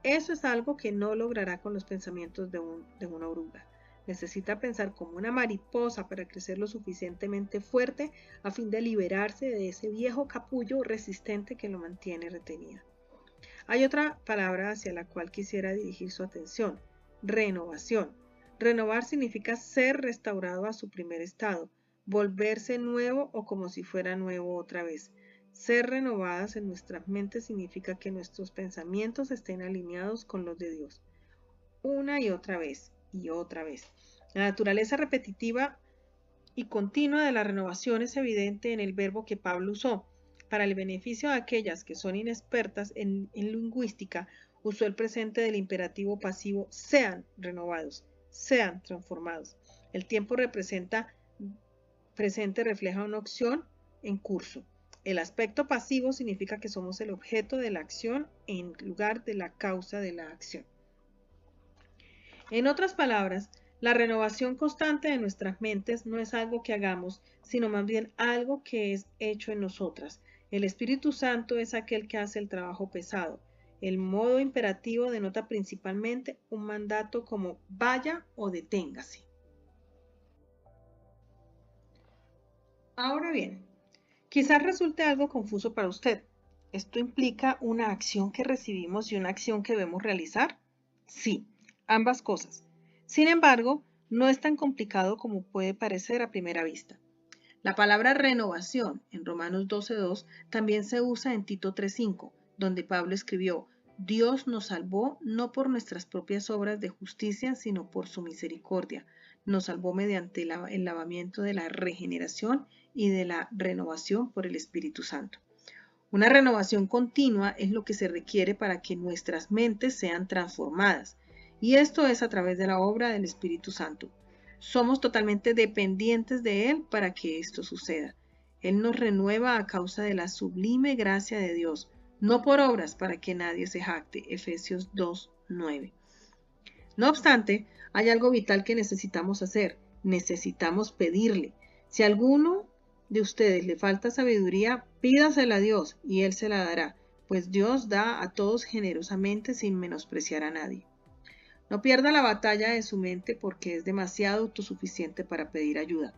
[SPEAKER 1] Eso es algo que no logrará con los pensamientos de una oruga. Necesita pensar como una mariposa para crecer lo suficientemente fuerte a fin de liberarse de ese viejo capullo resistente que lo mantiene retenido. Hay otra palabra hacia la cual quisiera dirigir su atención: renovación. Renovar significa ser restaurado a su primer estado, volverse nuevo o como si fuera nuevo otra vez. Ser renovadas en nuestras mentes significa que nuestros pensamientos estén alineados con los de Dios. Una y otra vez, y otra vez. La naturaleza repetitiva y continua de la renovación es evidente en el verbo que Pablo usó. Para el beneficio de aquellas que son inexpertas en lingüística, usó el presente del imperativo pasivo sean renovados, sean transformados. El tiempo presente refleja una acción en curso. El aspecto pasivo significa que somos el objeto de la acción en lugar de la causa de la acción. En otras palabras, la renovación constante de nuestras mentes no es algo que hagamos, sino más bien algo que es hecho en nosotras. El Espíritu Santo es aquel que hace el trabajo pesado. El modo imperativo denota principalmente un mandato como vaya o deténgase. Ahora bien, quizás resulte algo confuso para usted. ¿Esto implica una acción que recibimos y una acción que debemos realizar? Sí, ambas cosas. Sin embargo, no es tan complicado como puede parecer a primera vista. La palabra renovación en Romanos 12:2 también se usa en Tito 3:5, donde Pablo escribió: Dios nos salvó no por nuestras propias obras de justicia, sino por su misericordia. Nos salvó mediante el lavamiento de la regeneración y de la renovación por el Espíritu Santo. Una renovación continua es lo que se requiere para que nuestras mentes sean transformadas, y esto es a través de la obra del Espíritu Santo. Somos totalmente dependientes de Él para que esto suceda. Él nos renueva a causa de la sublime gracia de Dios, no por obras para que nadie se jacte. Efesios 2:9. No obstante, hay algo vital que necesitamos hacer. Necesitamos pedirle. Si a alguno de ustedes le falta sabiduría, pídasela a Dios y Él se la dará, pues Dios da a todos generosamente sin menospreciar a nadie. No pierda la batalla de su mente porque es demasiado autosuficiente para pedir ayuda.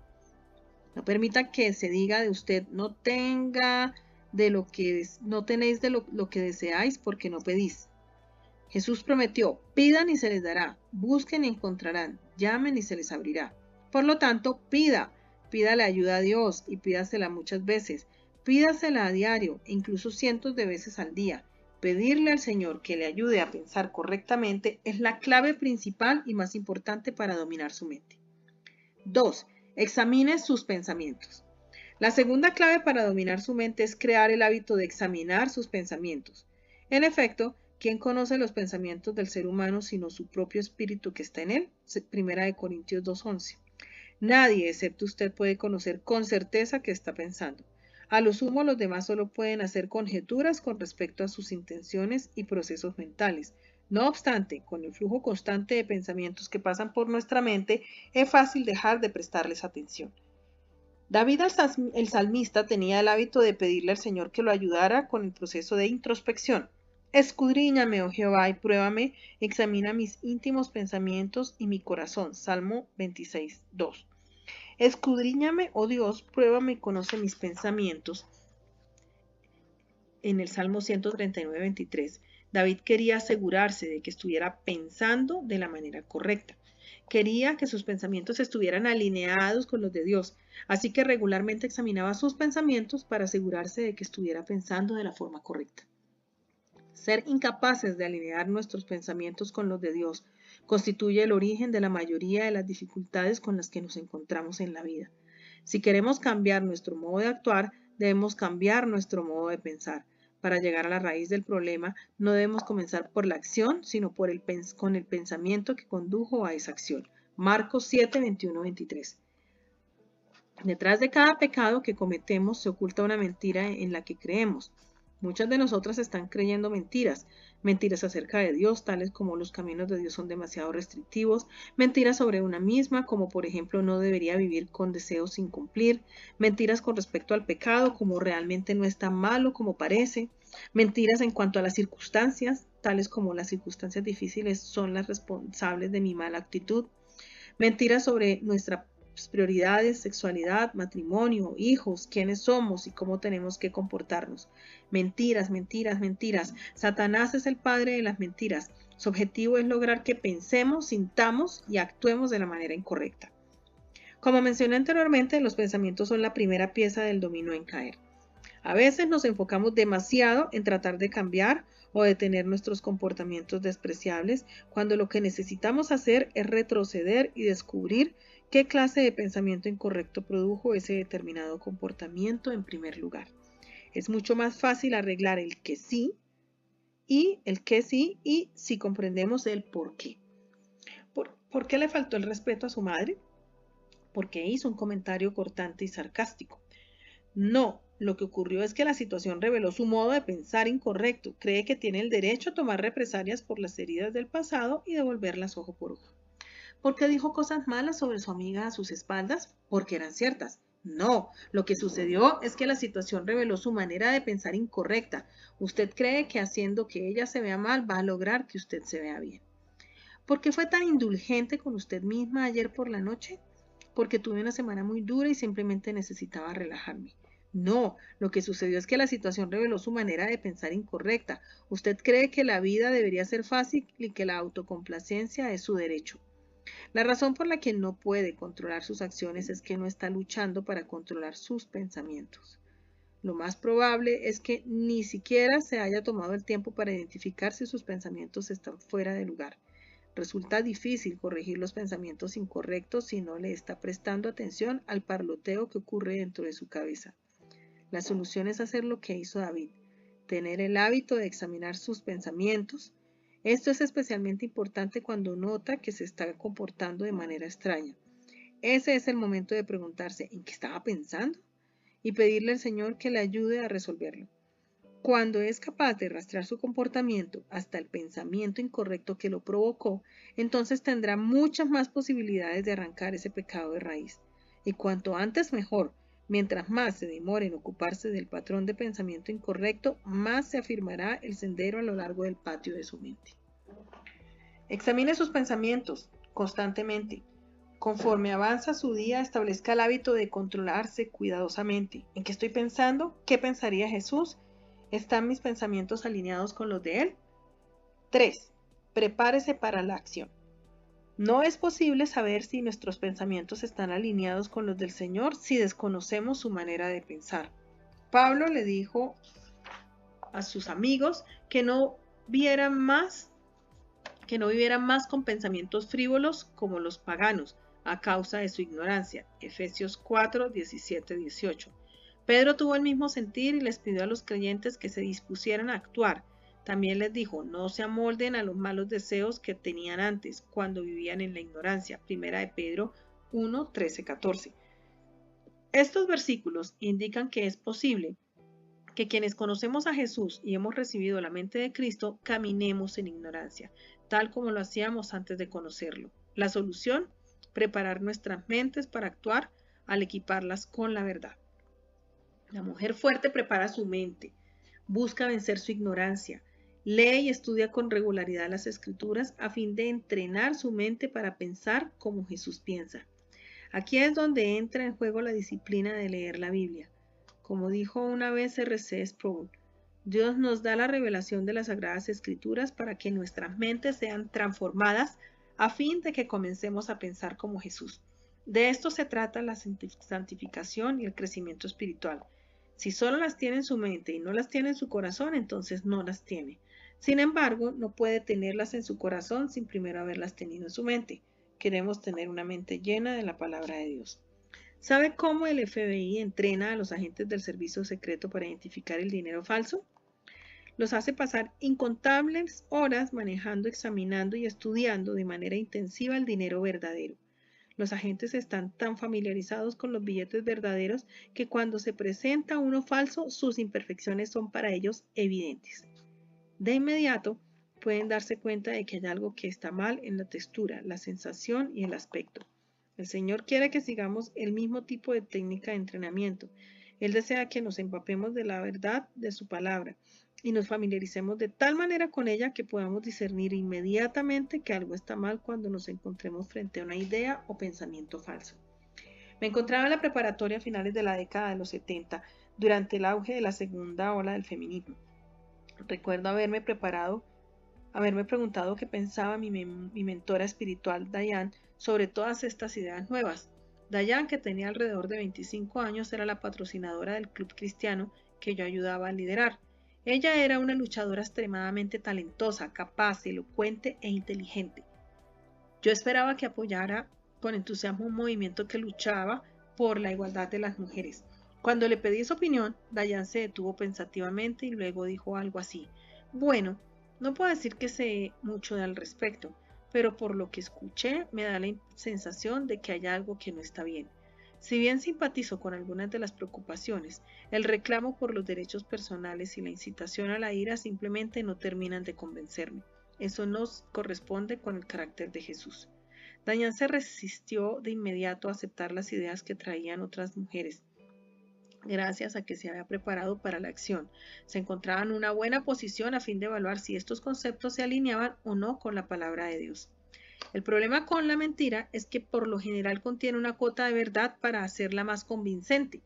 [SPEAKER 1] No permita que se diga de usted: no tenéis de lo que deseáis porque no pedís. Jesús prometió: pidan y se les dará, busquen y encontrarán, llamen y se les abrirá. Por lo tanto, pídale ayuda a Dios y pídasela muchas veces. Pídasela a diario, incluso cientos de veces al día. Pedirle al Señor que le ayude a pensar correctamente es la clave principal y más importante para dominar su mente. 2. Examine sus pensamientos. La segunda clave para dominar su mente es crear el hábito de examinar sus pensamientos. En efecto, ¿quién conoce los pensamientos del ser humano sino su propio espíritu que está en él? 1 Corintios 2:11. Nadie, excepto usted, puede conocer con certeza qué está pensando. A lo sumo, los demás solo pueden hacer conjeturas con respecto a sus intenciones y procesos mentales. No obstante, con el flujo constante de pensamientos que pasan por nuestra mente, es fácil dejar de prestarles atención. David, el salmista, tenía el hábito de pedirle al Señor que lo ayudara con el proceso de introspección. Escudriñame, oh Jehová, y pruébame, examina mis íntimos pensamientos y mi corazón. Salmo 26:2. Escudriñame, oh Dios, pruébame y conoce mis pensamientos. En el Salmo 139:23, David quería asegurarse de que estuviera pensando de la manera correcta. Quería que sus pensamientos estuvieran alineados con los de Dios, así que regularmente examinaba sus pensamientos para asegurarse de que estuviera pensando de la forma correcta. Ser incapaces de alinear nuestros pensamientos con los de Dios constituye el origen de la mayoría de las dificultades con las que nos encontramos en la vida. Si queremos cambiar nuestro modo de actuar, debemos cambiar nuestro modo de pensar. Para llegar a la raíz del problema, no debemos comenzar por la acción, sino con el pensamiento que condujo a esa acción. Marcos 7:21-23. Detrás de cada pecado que cometemos se oculta una mentira en la que creemos. Muchas de nosotras están creyendo mentiras acerca de Dios, tales como los caminos de Dios son demasiado restrictivos, mentiras sobre una misma, como por ejemplo no debería vivir con deseos sin cumplir, mentiras con respecto al pecado, como realmente no es tan malo como parece, mentiras en cuanto a las circunstancias, tales como las circunstancias difíciles son las responsables de mi mala actitud, Mentiras sobre nuestras prioridades, sexualidad, matrimonio, hijos, quiénes somos y cómo tenemos que comportarnos. Mentiras, mentiras, mentiras. Satanás es el padre de las mentiras. Su objetivo es lograr que pensemos, sintamos y actuemos de la manera incorrecta. Como mencioné anteriormente, los pensamientos son la primera pieza del dominó en caer. A veces nos enfocamos demasiado en tratar de cambiar o detener nuestros comportamientos despreciables, cuando lo que necesitamos hacer es retroceder y descubrir qué clase de pensamiento incorrecto produjo ese determinado comportamiento en primer lugar. Es mucho más fácil arreglar el que sí y si comprendemos el por qué. ¿Por qué le faltó el respeto a su madre? Porque hizo un comentario cortante y sarcástico. No, lo que ocurrió es que la situación reveló su modo de pensar incorrecto. Cree que tiene el derecho a tomar represalias por las heridas del pasado y devolverlas ojo por ojo. ¿Por qué dijo cosas malas sobre su amiga a sus espaldas? Porque eran ciertas. No, lo que sucedió es que la situación reveló su manera de pensar incorrecta. Usted cree que haciendo que ella se vea mal va a lograr que usted se vea bien. ¿Por qué fue tan indulgente con usted misma ayer por la noche? Porque tuve una semana muy dura y simplemente necesitaba relajarme. No, lo que sucedió es que la situación reveló su manera de pensar incorrecta. Usted cree que la vida debería ser fácil y que la autocomplacencia es su derecho. La razón por la que no puede controlar sus acciones es que no está luchando para controlar sus pensamientos. Lo más probable es que ni siquiera se haya tomado el tiempo para identificar si sus pensamientos están fuera de lugar. Resulta difícil corregir los pensamientos incorrectos si no le está prestando atención al parloteo que ocurre dentro de su cabeza. La solución es hacer lo que hizo David, tener el hábito de examinar sus pensamientos. Esto es especialmente importante cuando nota que se está comportando de manera extraña. Ese es el momento de preguntarse en qué estaba pensando y pedirle al Señor que le ayude a resolverlo. Cuando es capaz de rastrear su comportamiento hasta el pensamiento incorrecto que lo provocó, entonces tendrá muchas más posibilidades de arrancar ese pecado de raíz. Y cuanto antes mejor. Mientras más se demore en ocuparse del patrón de pensamiento incorrecto, más se afirmará el sendero a lo largo del patio de su mente. Examine sus pensamientos constantemente. Conforme avanza su día, establezca el hábito de controlarse cuidadosamente. ¿En qué estoy pensando? ¿Qué pensaría Jesús? ¿Están mis pensamientos alineados con los de Él? 3. Prepárese para la acción. No es posible saber si nuestros pensamientos están alineados con los del Señor si desconocemos su manera de pensar. Pablo le dijo a sus amigos que no vivieran más con pensamientos frívolos como los paganos, a causa de su ignorancia. Efesios 4, 17, 18. Pedro tuvo el mismo sentir y les pidió a los creyentes que se dispusieran a actuar. También les dijo, no se amolden a los malos deseos que tenían antes, cuando vivían en la ignorancia. Primera de Pedro 1, 13, 14. Estos versículos indican que es posible que quienes conocemos a Jesús y hemos recibido la mente de Cristo, caminemos en ignorancia, tal como lo hacíamos antes de conocerlo. La solución, preparar nuestras mentes para actuar al equiparlas con la verdad. La mujer fuerte prepara su mente, busca vencer su ignorancia, lee y estudia con regularidad las escrituras a fin de entrenar su mente para pensar como Jesús piensa. Aquí es donde entra en juego la disciplina de leer la Biblia. Como dijo una vez R.C. Sproul, Dios nos da la revelación de las Sagradas Escrituras para que nuestras mentes sean transformadas a fin de que comencemos a pensar como Jesús. De esto se trata la santificación y el crecimiento espiritual. Si solo las tiene en su mente y no las tiene en su corazón, entonces no las tiene. Sin embargo, no puede tenerlas en su corazón sin primero haberlas tenido en su mente. Queremos tener una mente llena de la palabra de Dios. ¿Sabe cómo el FBI entrena a los agentes del servicio secreto para identificar el dinero falso? Los hace pasar incontables horas manejando, examinando y estudiando de manera intensiva el dinero verdadero. Los agentes están tan familiarizados con los billetes verdaderos que cuando se presenta uno falso, sus imperfecciones son para ellos evidentes. De inmediato, pueden darse cuenta de que hay algo que está mal en la textura, la sensación y el aspecto. El Señor quiere que sigamos el mismo tipo de técnica de entrenamiento. Él desea que nos empapemos de la verdad de su palabra, y nos familiaricemos de tal manera con ella que podamos discernir inmediatamente que algo está mal cuando nos encontremos frente a una idea o pensamiento falso. Me encontraba en la preparatoria a finales de la década de los 70, durante el auge de la segunda ola del feminismo. Recuerdo haberme preguntado qué pensaba mi mentora espiritual, Diane, sobre todas estas ideas nuevas. Diane, que tenía alrededor de 25 años, era la patrocinadora del club cristiano que yo ayudaba a liderar. Ella era una luchadora extremadamente talentosa, capaz, elocuente e inteligente. Yo esperaba que apoyara con entusiasmo un movimiento que luchaba por la igualdad de las mujeres. Cuando le pedí su opinión, Diane se detuvo pensativamente y luego dijo algo así: bueno, no puedo decir que sé mucho al respecto, pero por lo que escuché me da la sensación de que hay algo que no está bien. Si bien simpatizo con algunas de las preocupaciones, el reclamo por los derechos personales y la incitación a la ira simplemente no terminan de convencerme. Eso no corresponde con el carácter de Jesús. Diane se resistió de inmediato a aceptar las ideas que traían otras mujeres, gracias a que se había preparado para la acción. Se encontraba en una buena posición a fin de evaluar si estos conceptos se alineaban o no con la palabra de Dios. El problema con la mentira es que por lo general contiene una cuota de verdad para hacerla más convincente.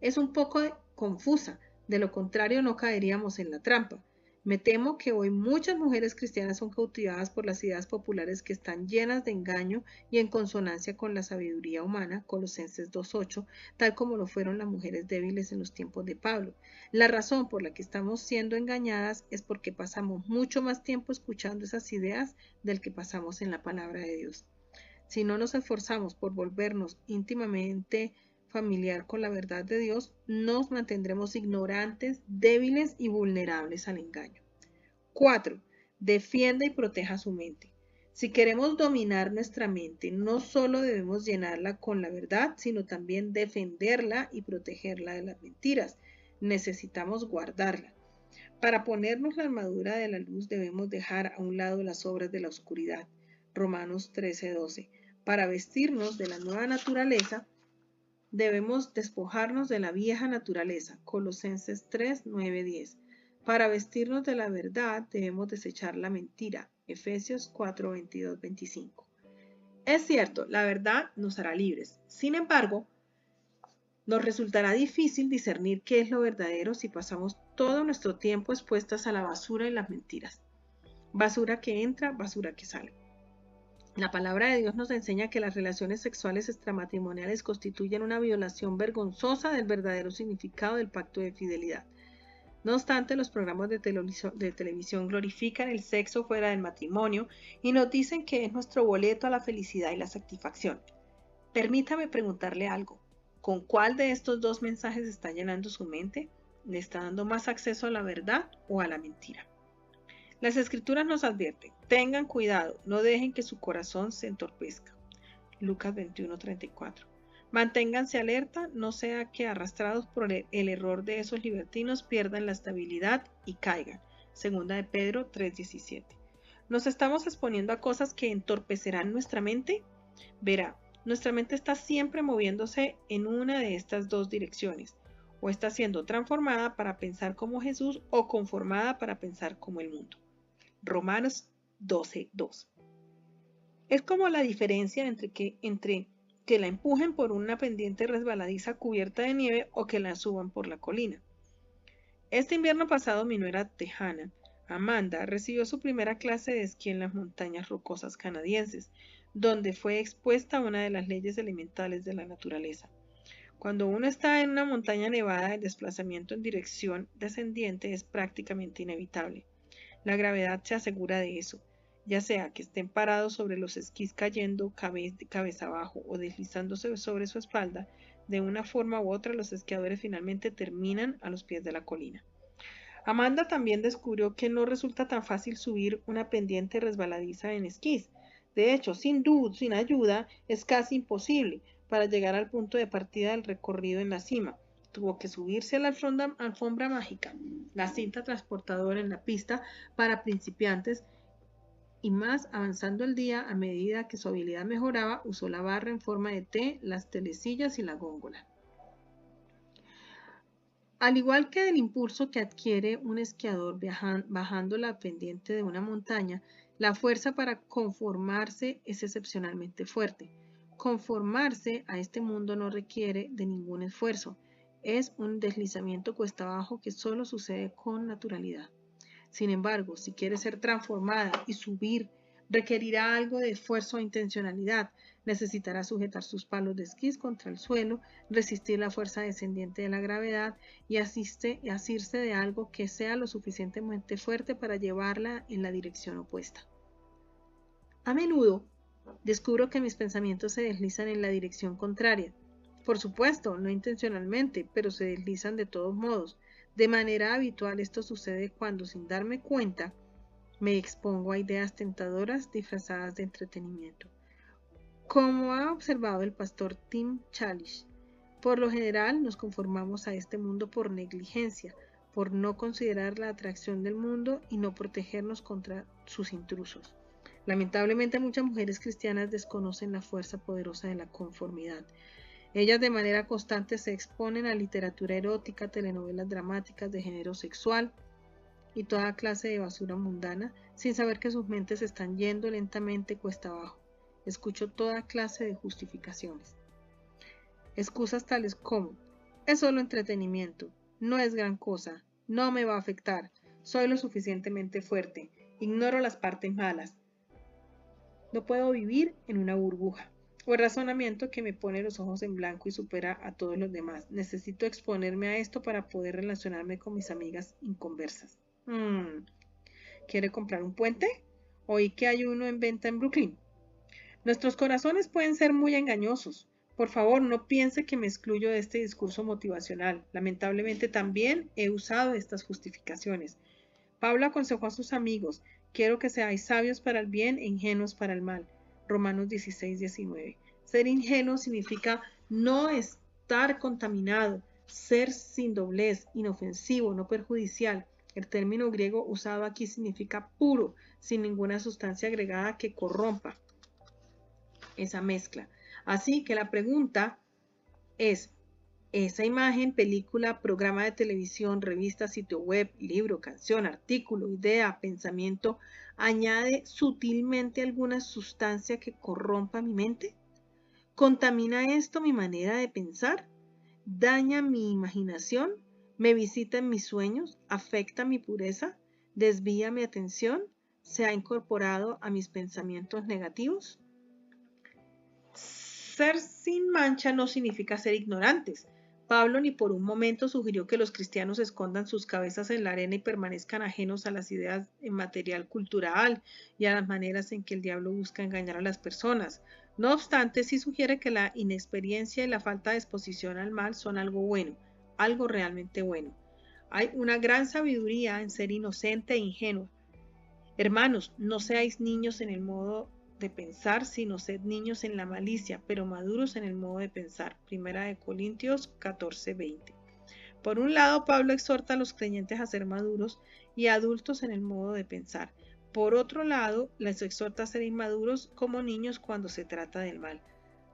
[SPEAKER 1] Es un poco confusa, de lo contrario no caeríamos en la trampa. Me temo que hoy muchas mujeres cristianas son cautivadas por las ideas populares que están llenas de engaño y en consonancia con la sabiduría humana, Colosenses 2:8, tal como lo fueron las mujeres débiles en los tiempos de Pablo. La razón por la que estamos siendo engañadas es porque pasamos mucho más tiempo escuchando esas ideas del que pasamos en la palabra de Dios. Si no nos esforzamos por volvernos íntimamente familiar con la verdad de Dios, nos mantendremos ignorantes, débiles y vulnerables al engaño. 4. Defienda y proteja su mente. Si queremos dominar nuestra mente, no solo debemos llenarla con la verdad, sino también defenderla y protegerla de las mentiras. Necesitamos guardarla. Para ponernos la armadura de la luz debemos dejar a un lado las obras de la oscuridad. Romanos 13:12. Para vestirnos de la nueva naturaleza, debemos despojarnos de la vieja naturaleza. Colosenses 3:9-10. Para vestirnos de la verdad, debemos desechar la mentira. Efesios 4:22-25. Es cierto, la verdad nos hará libres. Sin embargo, nos resultará difícil discernir qué es lo verdadero si pasamos todo nuestro tiempo expuestas a la basura y las mentiras. Basura que entra, basura que sale. La palabra de Dios nos enseña que las relaciones sexuales extramatrimoniales constituyen una violación vergonzosa del verdadero significado del pacto de fidelidad. No obstante, los programas de televisión glorifican el sexo fuera del matrimonio y nos dicen que es nuestro boleto a la felicidad y la satisfacción. Permítame preguntarle algo. ¿Con cuál de estos dos mensajes está llenando su mente? ¿Le está dando más acceso a la verdad o a la mentira? Las escrituras nos advierten: tengan cuidado, no dejen que su corazón se entorpezca. Lucas 21:34. Manténganse alerta, no sea que arrastrados por el error de esos libertinos pierdan la estabilidad y caigan. Segunda de Pedro 3:17. ¿Nos estamos exponiendo a cosas que entorpecerán nuestra mente? Verá, nuestra mente está siempre moviéndose en una de estas dos direcciones. O está siendo transformada para pensar como Jesús o conformada para pensar como el mundo. Romanos 12:2. Es como la diferencia entre que la empujen por una pendiente resbaladiza cubierta de nieve o que la suban por la colina. Este invierno pasado mi nuera tejana, Amanda, recibió su primera clase de esquí en las montañas rocosas canadienses, donde fue expuesta a una de las leyes elementales de la naturaleza. Cuando uno está en una montaña nevada, el desplazamiento en dirección descendiente es prácticamente inevitable. La gravedad se asegura de eso, ya sea que estén parados sobre los esquís cayendo cabeza abajo o deslizándose sobre su espalda. De una forma u otra, los esquiadores finalmente terminan a los pies de la colina. Amanda también descubrió que no resulta tan fácil subir una pendiente resbaladiza en esquís. De hecho, sin ayuda, es casi imposible para llegar al punto de partida del recorrido en la cima. Tuvo que subirse a la alfombra mágica, la cinta transportadora en la pista para principiantes, y más avanzando el día, a medida que su habilidad mejoraba, usó la barra en forma de T, las telesillas y la góndola. Al igual que del impulso que adquiere un esquiador bajando la pendiente de una montaña, la fuerza para conformarse es excepcionalmente fuerte. Conformarse a este mundo no requiere de ningún esfuerzo. Es un deslizamiento cuesta abajo que solo sucede con naturalidad. Sin embargo, si quiere ser transformada y subir, requerirá algo de esfuerzo e intencionalidad. Necesitará sujetar sus palos de esquí contra el suelo, resistir la fuerza descendiente de la gravedad y asirse de algo que sea lo suficientemente fuerte para llevarla en la dirección opuesta. A menudo descubro que mis pensamientos se deslizan en la dirección contraria. Por supuesto, no intencionalmente, pero se deslizan de todos modos. De manera habitual esto sucede cuando, sin darme cuenta, me expongo a ideas tentadoras disfrazadas de entretenimiento. Como ha observado el pastor Tim Challies, por lo general nos conformamos a este mundo por negligencia, por no considerar la atracción del mundo y no protegernos contra sus intrusos. Lamentablemente muchas mujeres cristianas desconocen la fuerza poderosa de la conformidad. Ellas de manera constante se exponen a literatura erótica, telenovelas dramáticas de género sexual y toda clase de basura mundana, sin saber que sus mentes están yendo lentamente cuesta abajo. Escucho toda clase de justificaciones. Excusas tales como: es solo entretenimiento, no es gran cosa, no me va a afectar, soy lo suficientemente fuerte, ignoro las partes malas, no puedo vivir en una burbuja. O el razonamiento que me pone los ojos en blanco y supera a todos los demás. Necesito exponerme a esto para poder relacionarme con mis amigas inconversas. ¿Quiere comprar un puente? Oí que hay uno en venta en Brooklyn. Nuestros corazones pueden ser muy engañosos. Por favor, no piense que me excluyo de este discurso motivacional. Lamentablemente también he usado estas justificaciones. Pablo aconsejó a sus amigos: quiero que seáis sabios para el bien e ingenuos para el mal. Romanos 16:19. Ser ingenuo significa no estar contaminado, ser sin doblez, inofensivo, no perjudicial. El término griego usado aquí significa puro, sin ninguna sustancia agregada que corrompa esa mezcla. Así que la pregunta es: esa imagen, película, programa de televisión, revista, sitio web, libro, canción, artículo, idea, pensamiento, ¿añade sutilmente alguna sustancia que corrompa mi mente? ¿Contamina esto mi manera de pensar? ¿Daña mi imaginación? ¿Me visita en mis sueños? ¿Afecta mi pureza? ¿Desvía mi atención? ¿Se ha incorporado a mis pensamientos negativos? Ser sin mancha no significa ser ignorantes. Pablo ni por un momento sugirió que los cristianos escondan sus cabezas en la arena y permanezcan ajenos a las ideas en material cultural y a las maneras en que el diablo busca engañar a las personas. No obstante, sí sugiere que la inexperiencia y la falta de exposición al mal son algo bueno, algo realmente bueno. Hay una gran sabiduría en ser inocente e ingenuo. Hermanos, no seáis niños en el modo de pensar, sino sed niños en la malicia, pero maduros en el modo de pensar. Primera de Corintios 14:20. Por un lado, Pablo exhorta a los creyentes a ser maduros y adultos en el modo de pensar. Por otro lado, les exhorta a ser inmaduros como niños cuando se trata del mal.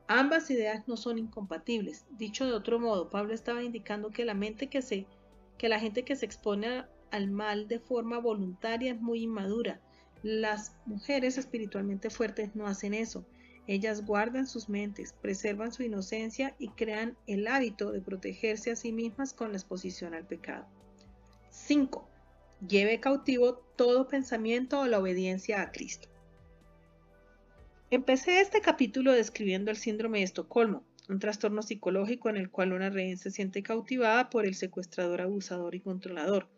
[SPEAKER 1] Ambas ideas no son incompatibles. Dicho de otro modo, Pablo estaba indicando que la gente que se expone al mal de forma voluntaria es muy inmadura. Las mujeres espiritualmente fuertes no hacen eso. Ellas guardan sus mentes, preservan su inocencia y crean el hábito de protegerse a sí mismas con la exposición al pecado. 5. Lleve cautivo todo pensamiento a la obediencia a Cristo. Empecé este capítulo describiendo el síndrome de Estocolmo, un trastorno psicológico en el cual una rehén se siente cautivada por el secuestrador, abusador y controlador.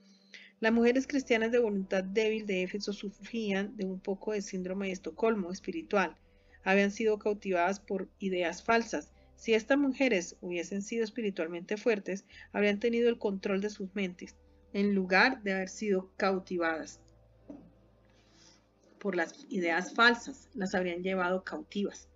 [SPEAKER 1] Las mujeres cristianas de voluntad débil de Éfeso sufrían de un poco de síndrome de Estocolmo espiritual. Habían sido cautivadas por ideas falsas. Si estas mujeres hubiesen sido espiritualmente fuertes, habrían tenido el control de sus mentes, en lugar de haber sido cautivadas por las ideas falsas, las habrían llevado cautivas.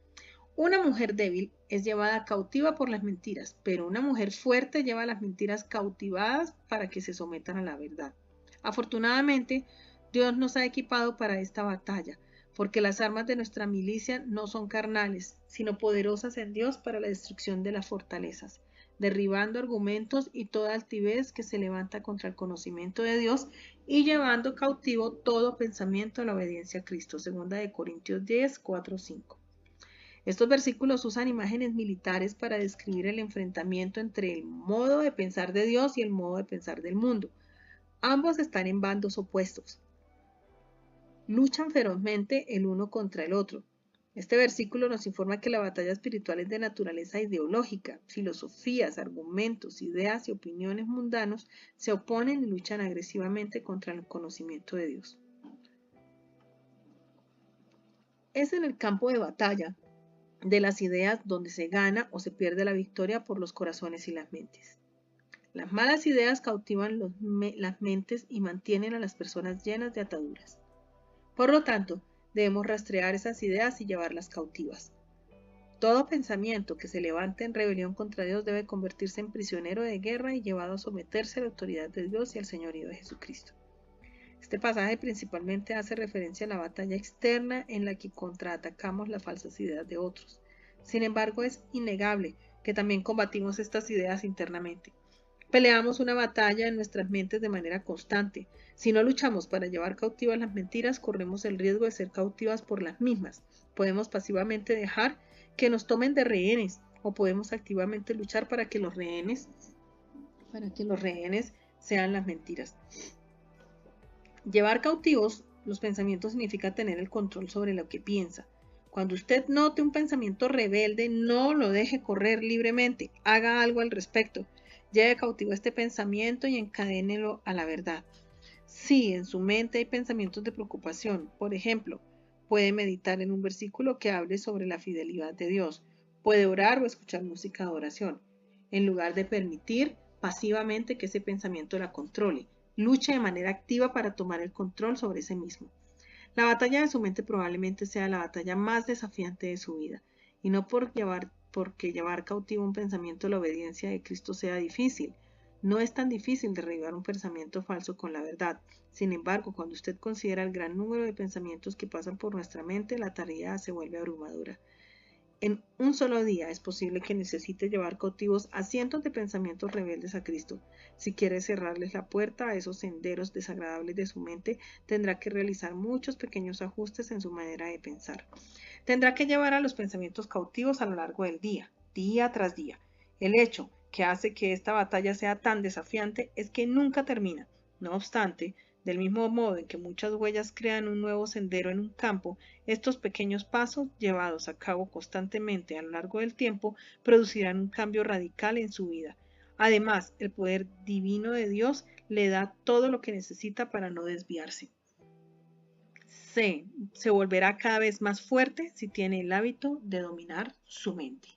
[SPEAKER 1] Una mujer débil es llevada cautiva por las mentiras, pero una mujer fuerte lleva las mentiras cautivadas para que se sometan a la verdad. Afortunadamente, Dios nos ha equipado para esta batalla, porque las armas de nuestra milicia no son carnales, sino poderosas en Dios para la destrucción de las fortalezas. derribando argumentos y toda altivez que se levanta contra el conocimiento de Dios y llevando cautivo todo pensamiento a la obediencia a Cristo. 2 Corintios 10, 4, 5. Estos versículos usan imágenes militares para describir el enfrentamiento entre el modo de pensar de Dios y el modo de pensar del mundo. Ambos están en bandos opuestos. Luchan ferozmente el uno contra el otro. Este versículo nos informa que la batalla espiritual es de naturaleza ideológica. Filosofías, argumentos, ideas y opiniones mundanos se oponen y luchan agresivamente contra el conocimiento de Dios. Es en el campo de batalla de las ideas donde se gana o se pierde la victoria por los corazones y las mentes. Las malas ideas cautivan las mentes y mantienen a las personas llenas de ataduras. Por lo tanto, debemos rastrear esas ideas y llevarlas cautivas. Todo pensamiento que se levante en rebelión contra Dios debe convertirse en prisionero de guerra y llevado a someterse a la autoridad de Dios y al señorío de Jesucristo. Este pasaje principalmente hace referencia a la batalla externa en la que contraatacamos las falsas ideas de otros. Sin embargo, es innegable que también combatimos estas ideas internamente. Peleamos una batalla en nuestras mentes de manera constante. Si no luchamos para llevar cautivas las mentiras, corremos el riesgo de ser cautivas por las mismas. Podemos pasivamente dejar que nos tomen de rehenes o podemos activamente luchar para que los rehenes sean las mentiras. Llevar cautivos los pensamientos significa tener el control sobre lo que piensa. Cuando usted note un pensamiento rebelde, no lo deje correr libremente, haga algo al respecto. Lleve cautivo este pensamiento y encadénelo a la verdad. Si en su mente hay pensamientos de preocupación, por ejemplo, puede meditar en un versículo que hable sobre la fidelidad de Dios. Puede orar o escuchar música de oración, en lugar de permitir pasivamente que ese pensamiento la controle. Luche de manera activa para tomar el control sobre sí mismo. La batalla de su mente probablemente sea la batalla más desafiante de su vida, y no porque llevar cautivo un pensamiento a la obediencia de Cristo sea difícil. No es tan difícil derribar un pensamiento falso con la verdad. Sin embargo, cuando usted considera el gran número de pensamientos que pasan por nuestra mente, la tarea se vuelve abrumadora. En un solo día es posible que necesite llevar cautivos a cientos de pensamientos rebeldes a Cristo. Si quiere cerrarles la puerta a esos senderos desagradables de su mente, tendrá que realizar muchos pequeños ajustes en su manera de pensar. Tendrá que llevar a los pensamientos cautivos a lo largo del día tras día. El hecho que hace que esta batalla sea tan desafiante es que nunca termina. No obstante, del mismo modo en que muchas huellas crean un nuevo sendero en un campo, estos pequeños pasos, llevados a cabo constantemente a lo largo del tiempo, producirán un cambio radical en su vida. Además, el poder divino de Dios le da todo lo que necesita para no desviarse. Se volverá cada vez más fuerte si tiene el hábito de dominar su mente.